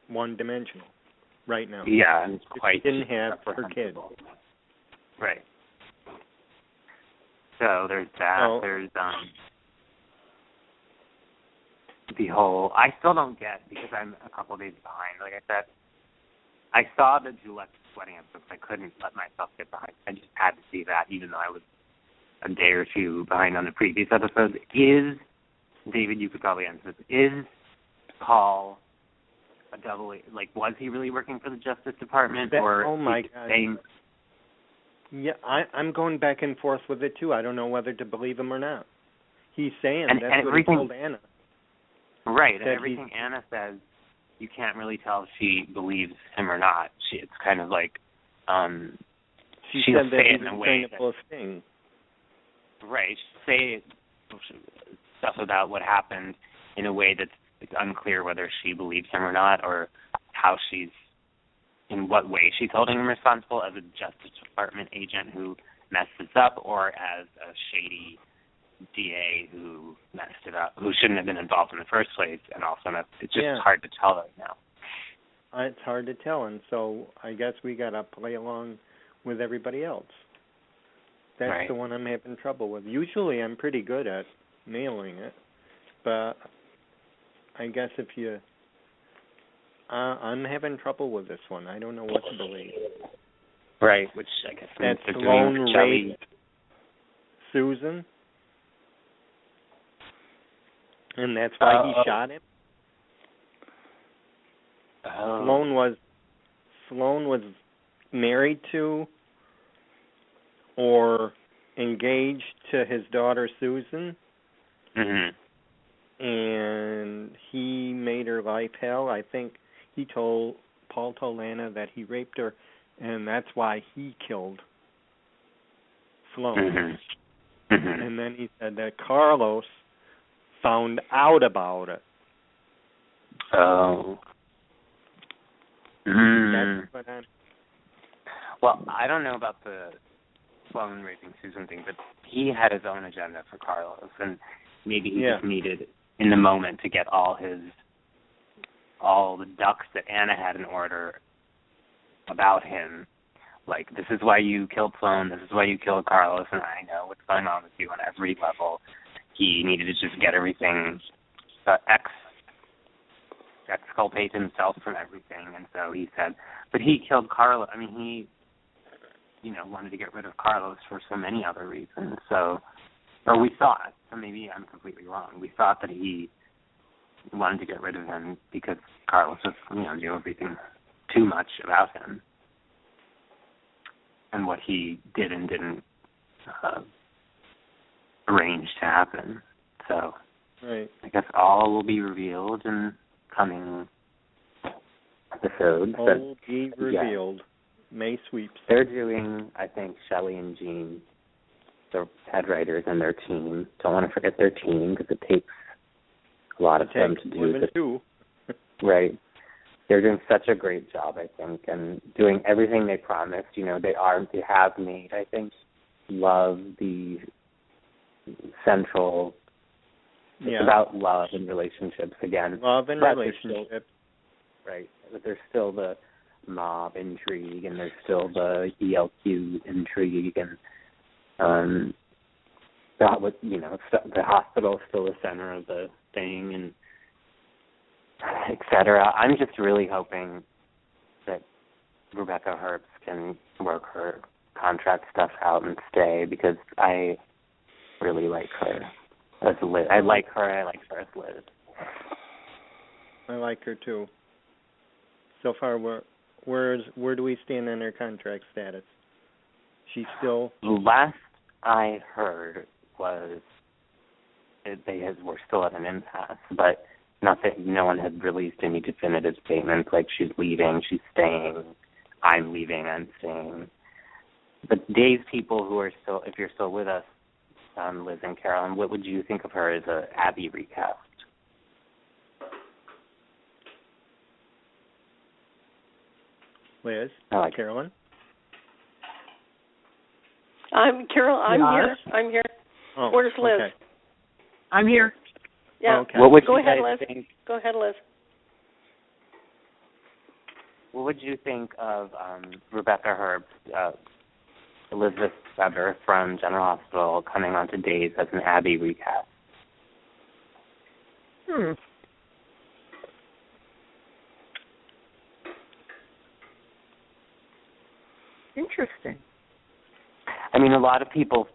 one-dimensional right now. Yeah, and it's quite. She didn't have her kid. Right. So there's that. Oh. There's the whole. I still don't get, because I'm a couple of days behind. Like I said, I saw the Juliet's wedding episode, but I couldn't let myself get behind. I just had to see that, even though I was a day or two behind on the previous episodes. David, you could probably answer this. Is Paul a double? Like, was he really working for the Justice Department, or? Oh my God. Yeah, I'm going back and forth with it too. I don't know whether to believe him or not. He's saying that's what he told Anna. Right, and everything Anna says, you can't really tell if she believes him or not. It's kind of like she she'll said say that it in a way that, full of sting. Right, she'll say stuff about what happened in a way that's it's unclear whether she believes him or not, or how in what way she's holding him responsible as a Justice Department agent who messed this up, or as a shady DA who messed it up, who shouldn't have been involved in the first place, and also it's just hard to tell right now. It's hard to tell, and so I guess we got to play along with everybody else. That's the one I'm having trouble with. Usually I'm pretty good at nailing it, but I guess if you... I'm having trouble with this one. I don't know what to believe. Right, which I guess that's they're Sloan doing raped Susan, and that's why he shot him. Sloan was married to or engaged to his daughter Susan, and he made her life hell. I think Paul told Anna that he raped her, and that's why he killed Sloan. And then he said that Carlos found out about it. Oh. That's what I'm... Well, I don't know about the Sloan raping Susan thing, but he had his own agenda for Carlos, and maybe he just needed, in the moment, to get all the ducks that Anna had in order about him. Like, this is why you killed Sloan, this is why you killed Carlos, and I know what's going on with you on every level. He needed to just get everything, exculpate himself from everything, and so he said, but he killed Carlos. I mean, he, wanted to get rid of Carlos for so many other reasons, or we thought, so maybe I'm completely wrong, we thought that he wanted to get rid of him because Carlos was, knew everything too much about him and what he did and didn't arrange to happen. So I guess all will be revealed in coming episodes. All will be revealed. Yeah. May sweeps. They're doing, I think, Shelley and Jean, the head writers, and their team. Don't want to forget their team because it takes a lot of them to do this. Right. They're doing such a great job, I think, and doing everything they promised. They have made, I think, love the central. It's about love and relationships again. Love and relationships. Right. But there's still the mob intrigue, and there's still the ELQ intrigue, and the hospital is still the center of the thing, and et cetera. I'm just really hoping that Rebecca Herbst can work her contract stuff out and stay, because I really like her as Liz. I like her as Liz. I like her too. So far, where do we stand on her contract status? She's still... Last I heard was we're still at an impasse, but no one had released any definitive statements like she's leaving, she's staying, I'm leaving, I'm staying. But Dave's people who are still, if you're still with us, Liz and Carolyn, what would you think of her as a Abby recast? Liz, Carolyn? I'm here. I'm here. Oh, Where's Liz? Okay. I'm here. Yeah. Okay. What would Go you ahead, guys Liz. think? Go ahead, Liz. What would you think of Rebecca Herbst, Elizabeth Weber from General Hospital, coming onto Days as an Abby recast? Interesting. I mean, a lot of people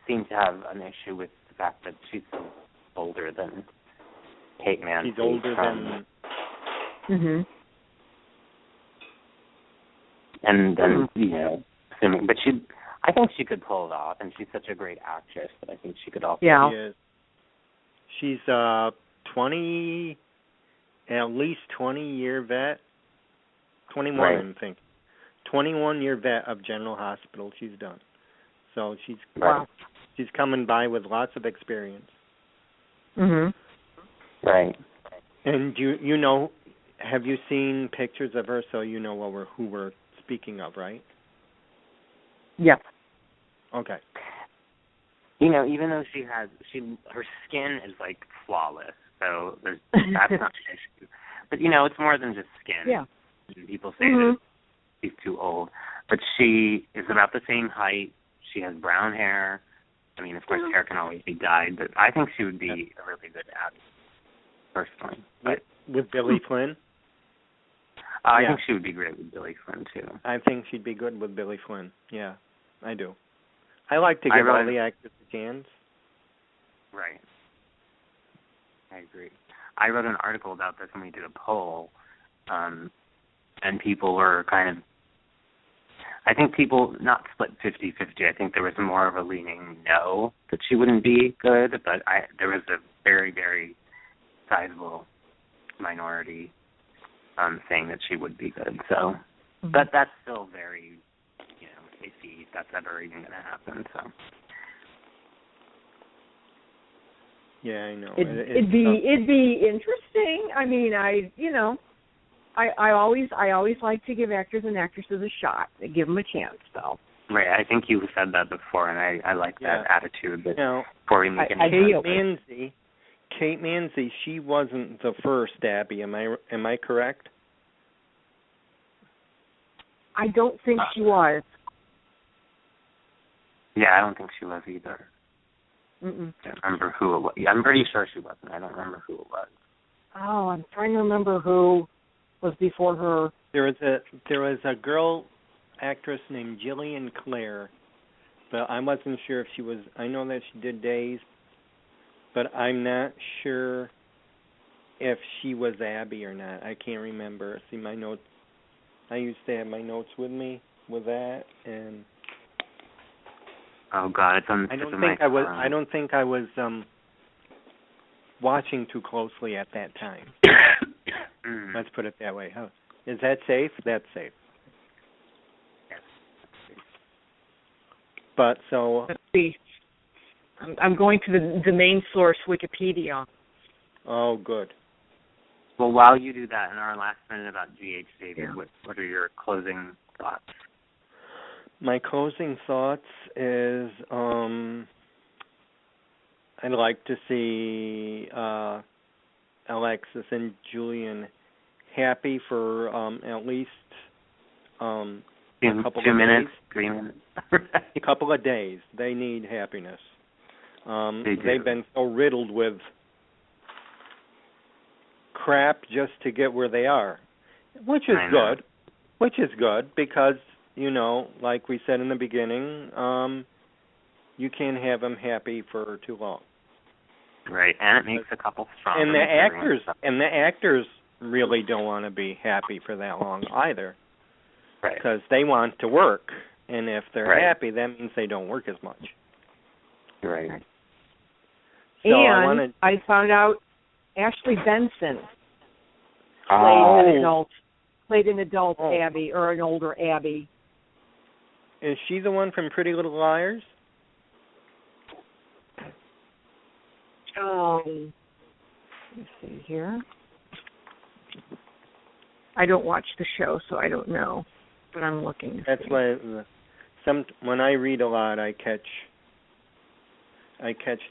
seem to have an issue with the fact that she's so older than Kate Mansi. She's older than... Mhm. And then, assuming, but I think she could pull it off, and she's such a great actress that I think she could also. Yeah. She is. She's 20, at least 20-year vet, 21, right. I think. 21-year vet of General Hospital she's done. So she's coming by with lots of experience. Mhm. Right. And have you seen pictures of her so you know who we're speaking of, right? Yep. Okay. Even though her skin is like flawless, so that's not an issue. But it's more than just skin. Yeah. People say that she's too old, but she is about the same height. She has brown hair. I mean, of course, hair can always be dyed, but I think she would be a really good Abby, personally. But with Billy Flynn? I think she would be great with Billy Flynn, too. I think she'd be good with Billy Flynn. Yeah, I do. I like to give all the actors a chance. Right. I agree. I wrote an article about this when we did a poll, and people were kind of, I think people not split 50-50. I think there was more of a leaning no, that she wouldn't be good, but there was a very, very sizable minority saying that she would be good. So, but that's still very, iffy if that's ever even going to happen. So. Yeah, I know. It'd be interesting. I mean, I always like to give actors and actresses a shot. Give them a chance, though. Right. I think you said that before, and I like that attitude. But before we make any Kate Mansi, she wasn't the first Abby. Am I correct? I don't think she was. Yeah, I don't think she was either. Mm-mm. I don't remember who it was. I'm pretty sure she wasn't. I don't remember who it was. Oh, I'm trying to remember who was before her. There was a girl actress named Jillian Clare, but I wasn't sure if she was. I know that she did Days, but I'm not sure if she was Abby or not. I can't remember. See my notes. I used to have my notes with me with that, and oh God, it's on. I don't think I was watching too closely at that time. Let's put it that way. Huh? Is that safe? That's safe. Yes. But so. Let's see. I'm going to the main source, Wikipedia. Oh, good. Well, while you do that, in our last minute about G.H. David, what are your closing thoughts? My closing thoughts is I'd like to see Alexis and Julian happy for at least a couple 2 of minutes, days. 3 minutes. A couple of days. They need happiness. They've been so riddled with crap just to get where they are, which is good. Which is good because, like we said in the beginning, you can't have them happy for too long. Right, and it makes a couple strong. And the actors really don't want to be happy for that long either. Right. Because they want to work, and if they're happy, that means they don't work as much. Right. So and I found out Ashley Benson played an adult Abby or an older Abby. Is she the one from Pretty Little Liars? Let me see here. I don't watch the show, so I don't know, but I'm looking. That's why when I read a lot, I catch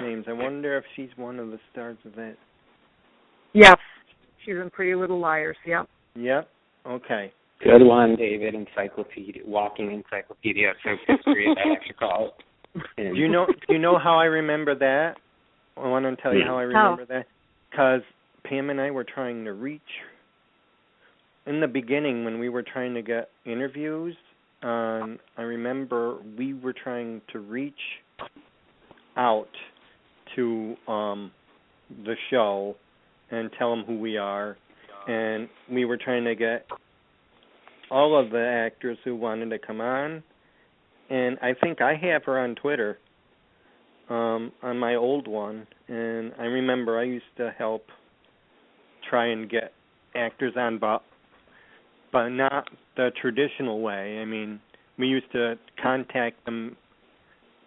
names. I wonder if she's one of the stars of that. Yep, she's in Pretty Little Liars. Yep. Yep. Okay. Good one, David. Walking encyclopedia of history. I like to call it. Do you know how I remember that? I want to tell you how I remember that. Because Pam and I were trying to reach, in the beginning when we were trying to get interviews, I remember we were trying to reach out to the show and tell them who we are, and we were trying to get all of the actors who wanted to come on, and I think I have her on Twitter, on my old one, and I remember I used to help try and get actors on, but not the traditional way. I mean, we used to contact them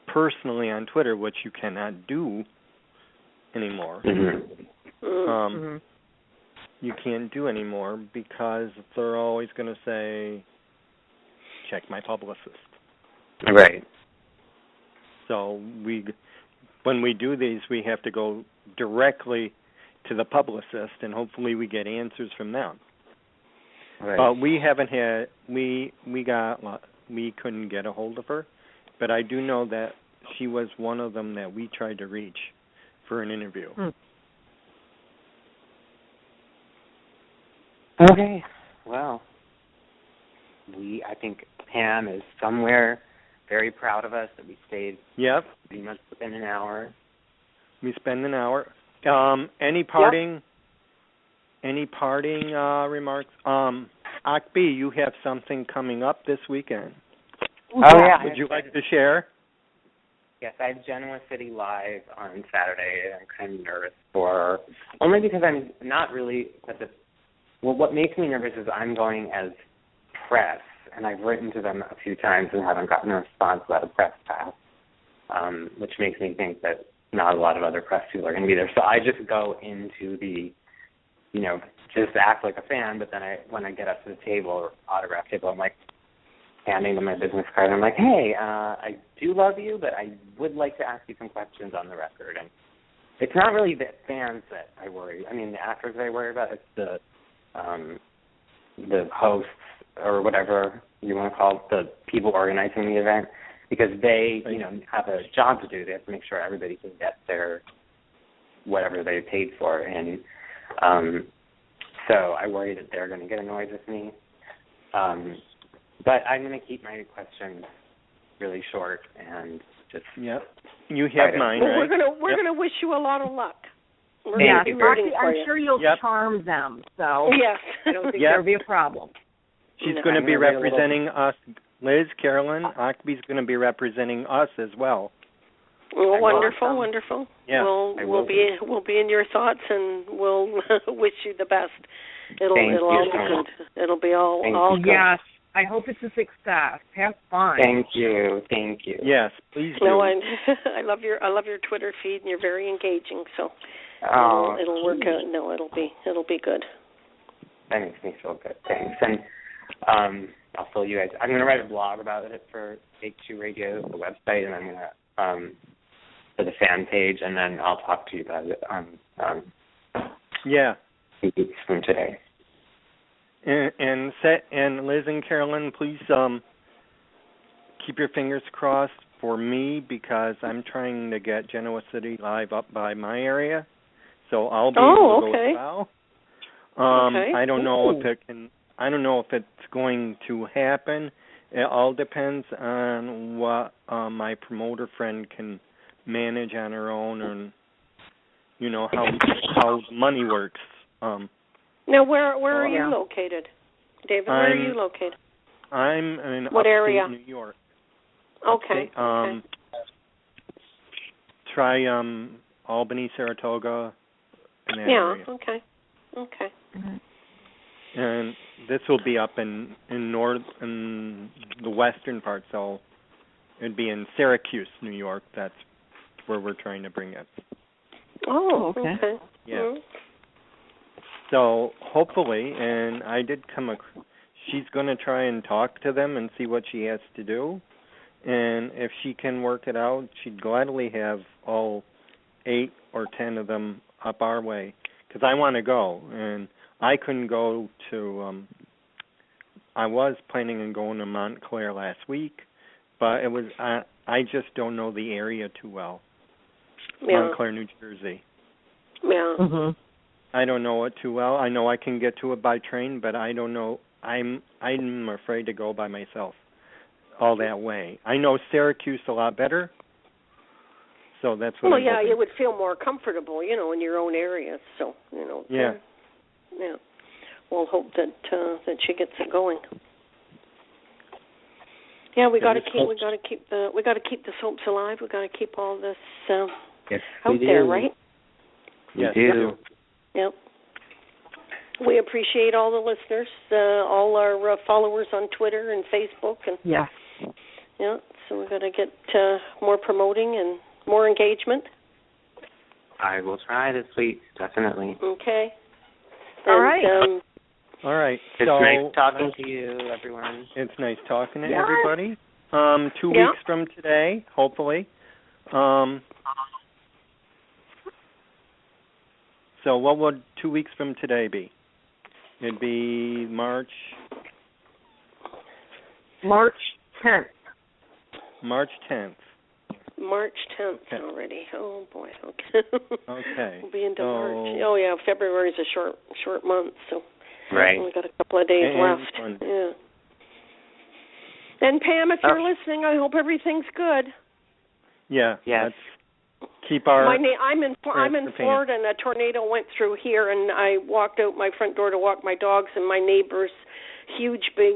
personally on Twitter, which you cannot do anymore. You can't do anymore because they're always going to say, check my publicist. Right. So when we do these, we have to go directly to the publicist, and hopefully we get answers from them. Right. But we haven't had we couldn't get a hold of her, but I do know that she was one of them that we tried to reach for an interview. Okay. Well, I think Pam is somewhere very proud of us that we stayed. Yep. Pretty much within an hour. We spend an hour. Any parting remarks? Akbi, you have something coming up this weekend. Would you like to share? Yes, I have Genoa City Live on Saturday. I'm kind of nervous only because I'm not really what makes me nervous is I'm going as press, and I've written to them a few times and haven't gotten a response about a press pass, which makes me think that not a lot of other press people are going to be there. So I just go into the, just act like a fan, but then when I get up to the table, or autograph table, I'm like handing them my business card, and I'm like, hey, I do love you, but I would like to ask you some questions on the record. And it's not really the fans that I worry. I mean, the actors I worry about, it's the hosts or whatever you want to call it, the people organizing the event, because they, have a job to do. They have to make sure everybody can get their whatever they paid for, and so I worry that they're going to get annoyed with me. But I'm going to keep my questions really short and just. Yep. You have mine, right? We're gonna wish you a lot of luck. I'm sure you'll charm them. So yes, I don't think there'll be a problem. She's going to be representing us. Liz, Carolyn, Akbi's going to be representing us as well. Well, wonderful. Yeah. We'll be in your thoughts, and we'll wish you the best. It'll all be good. It'll be all good. Yes. I hope it's a success. Have fun. Thank you. Yes, please do. No, I love your Twitter feed, and you're very engaging. So it'll work out. No, it'll be good. That makes me feel good. Thanks. And I'll fill you guys. I'm going to write a blog about it for Take Two Radio, the website, and I'm going to for the fan page, and then I'll talk to you about it on 2 weeks from today. And Liz and Carolyn, please keep your fingers crossed for me because I'm trying to get Genoa City Live up by my area, so I'll be able to go as well. I don't know if it can. I don't know if it's going to happen. It all depends on what my promoter friend can manage on her own, and how money works. Now, where are you located, David? Where are you located? I'm in what area? New York. Okay. Try Albany, Saratoga, in that area. Okay. Mm-hmm. And this will be up in the western part, so it'd be in Syracuse, New York. That's where we're trying to bring it. Oh, okay. Yeah. Mm-hmm. So hopefully, and I did come across, she's going to try and talk to them and see what she has to do. And if she can work it out, she'd gladly have all 8 or 10 of them up our way. Because I want to go. And I couldn't go to, I was planning on going to Montclair last week, but it was, I just don't know the area too well. Yeah. Montclair, New Jersey. Yeah. Mm-hmm. I don't know it too well. I know I can get to it by train, but I don't know. I'm afraid to go by myself all that way. I know Syracuse a lot better, so that's what I'm hoping. You would feel more comfortable, in your own area. So, Yeah. Yeah. We'll hope that she gets it going. Yeah, we got to keep the soaps alive. We got to keep all this out there, right? We do. Yep. We appreciate all the listeners, all our followers on Twitter and Facebook, and yeah. So we're going to get more promoting and more engagement. I will try this week, definitely. Okay. All right. All right. It's nice talking to you, everyone. It's nice talking to everybody. 2 weeks from today, hopefully. So what would 2 weeks from today be? It'd be March 10th. March 10th. March 10th already. Oh, boy. Okay. Okay. We'll be into March. Oh, yeah, February's a short month, so right. We've got a couple of days left. Yeah. And Pam, if you're listening, I hope everything's good. Yeah. Yes. Keep our. I'm in Florida, and a tornado went through here, and I walked out my front door to walk my dogs, and my neighbor's huge big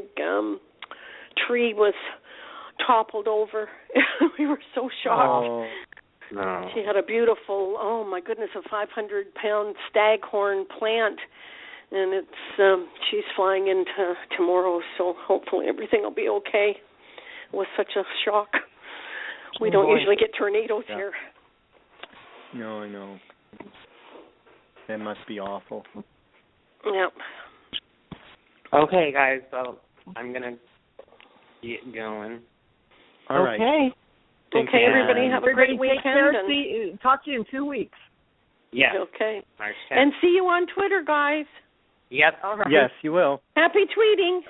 tree was toppled over. We were so shocked. Oh, no. She had a beautiful, oh my goodness, a 500-pound staghorn plant, and it's she's flying into tomorrow, so hopefully everything will be okay. It was such a shock. We don't usually get tornadoes here. No, I know. That must be awful. Yep. Okay, guys, so I'm going to get going. All right. Okay, everybody have a great weekend. Talk to you in 2 weeks. Yeah. Okay. March 10th. And see you on Twitter, guys. Yep. All right. Yes, you will. Happy tweeting.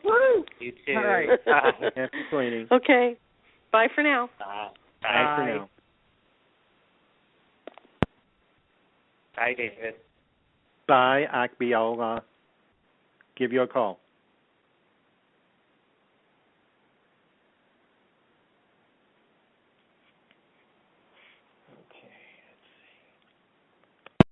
Woo! You too. All right. Happy tweeting. Okay. Bye for now. Bye. Bye for now. Bye, David. Bye, AKBI. I'll give you a call.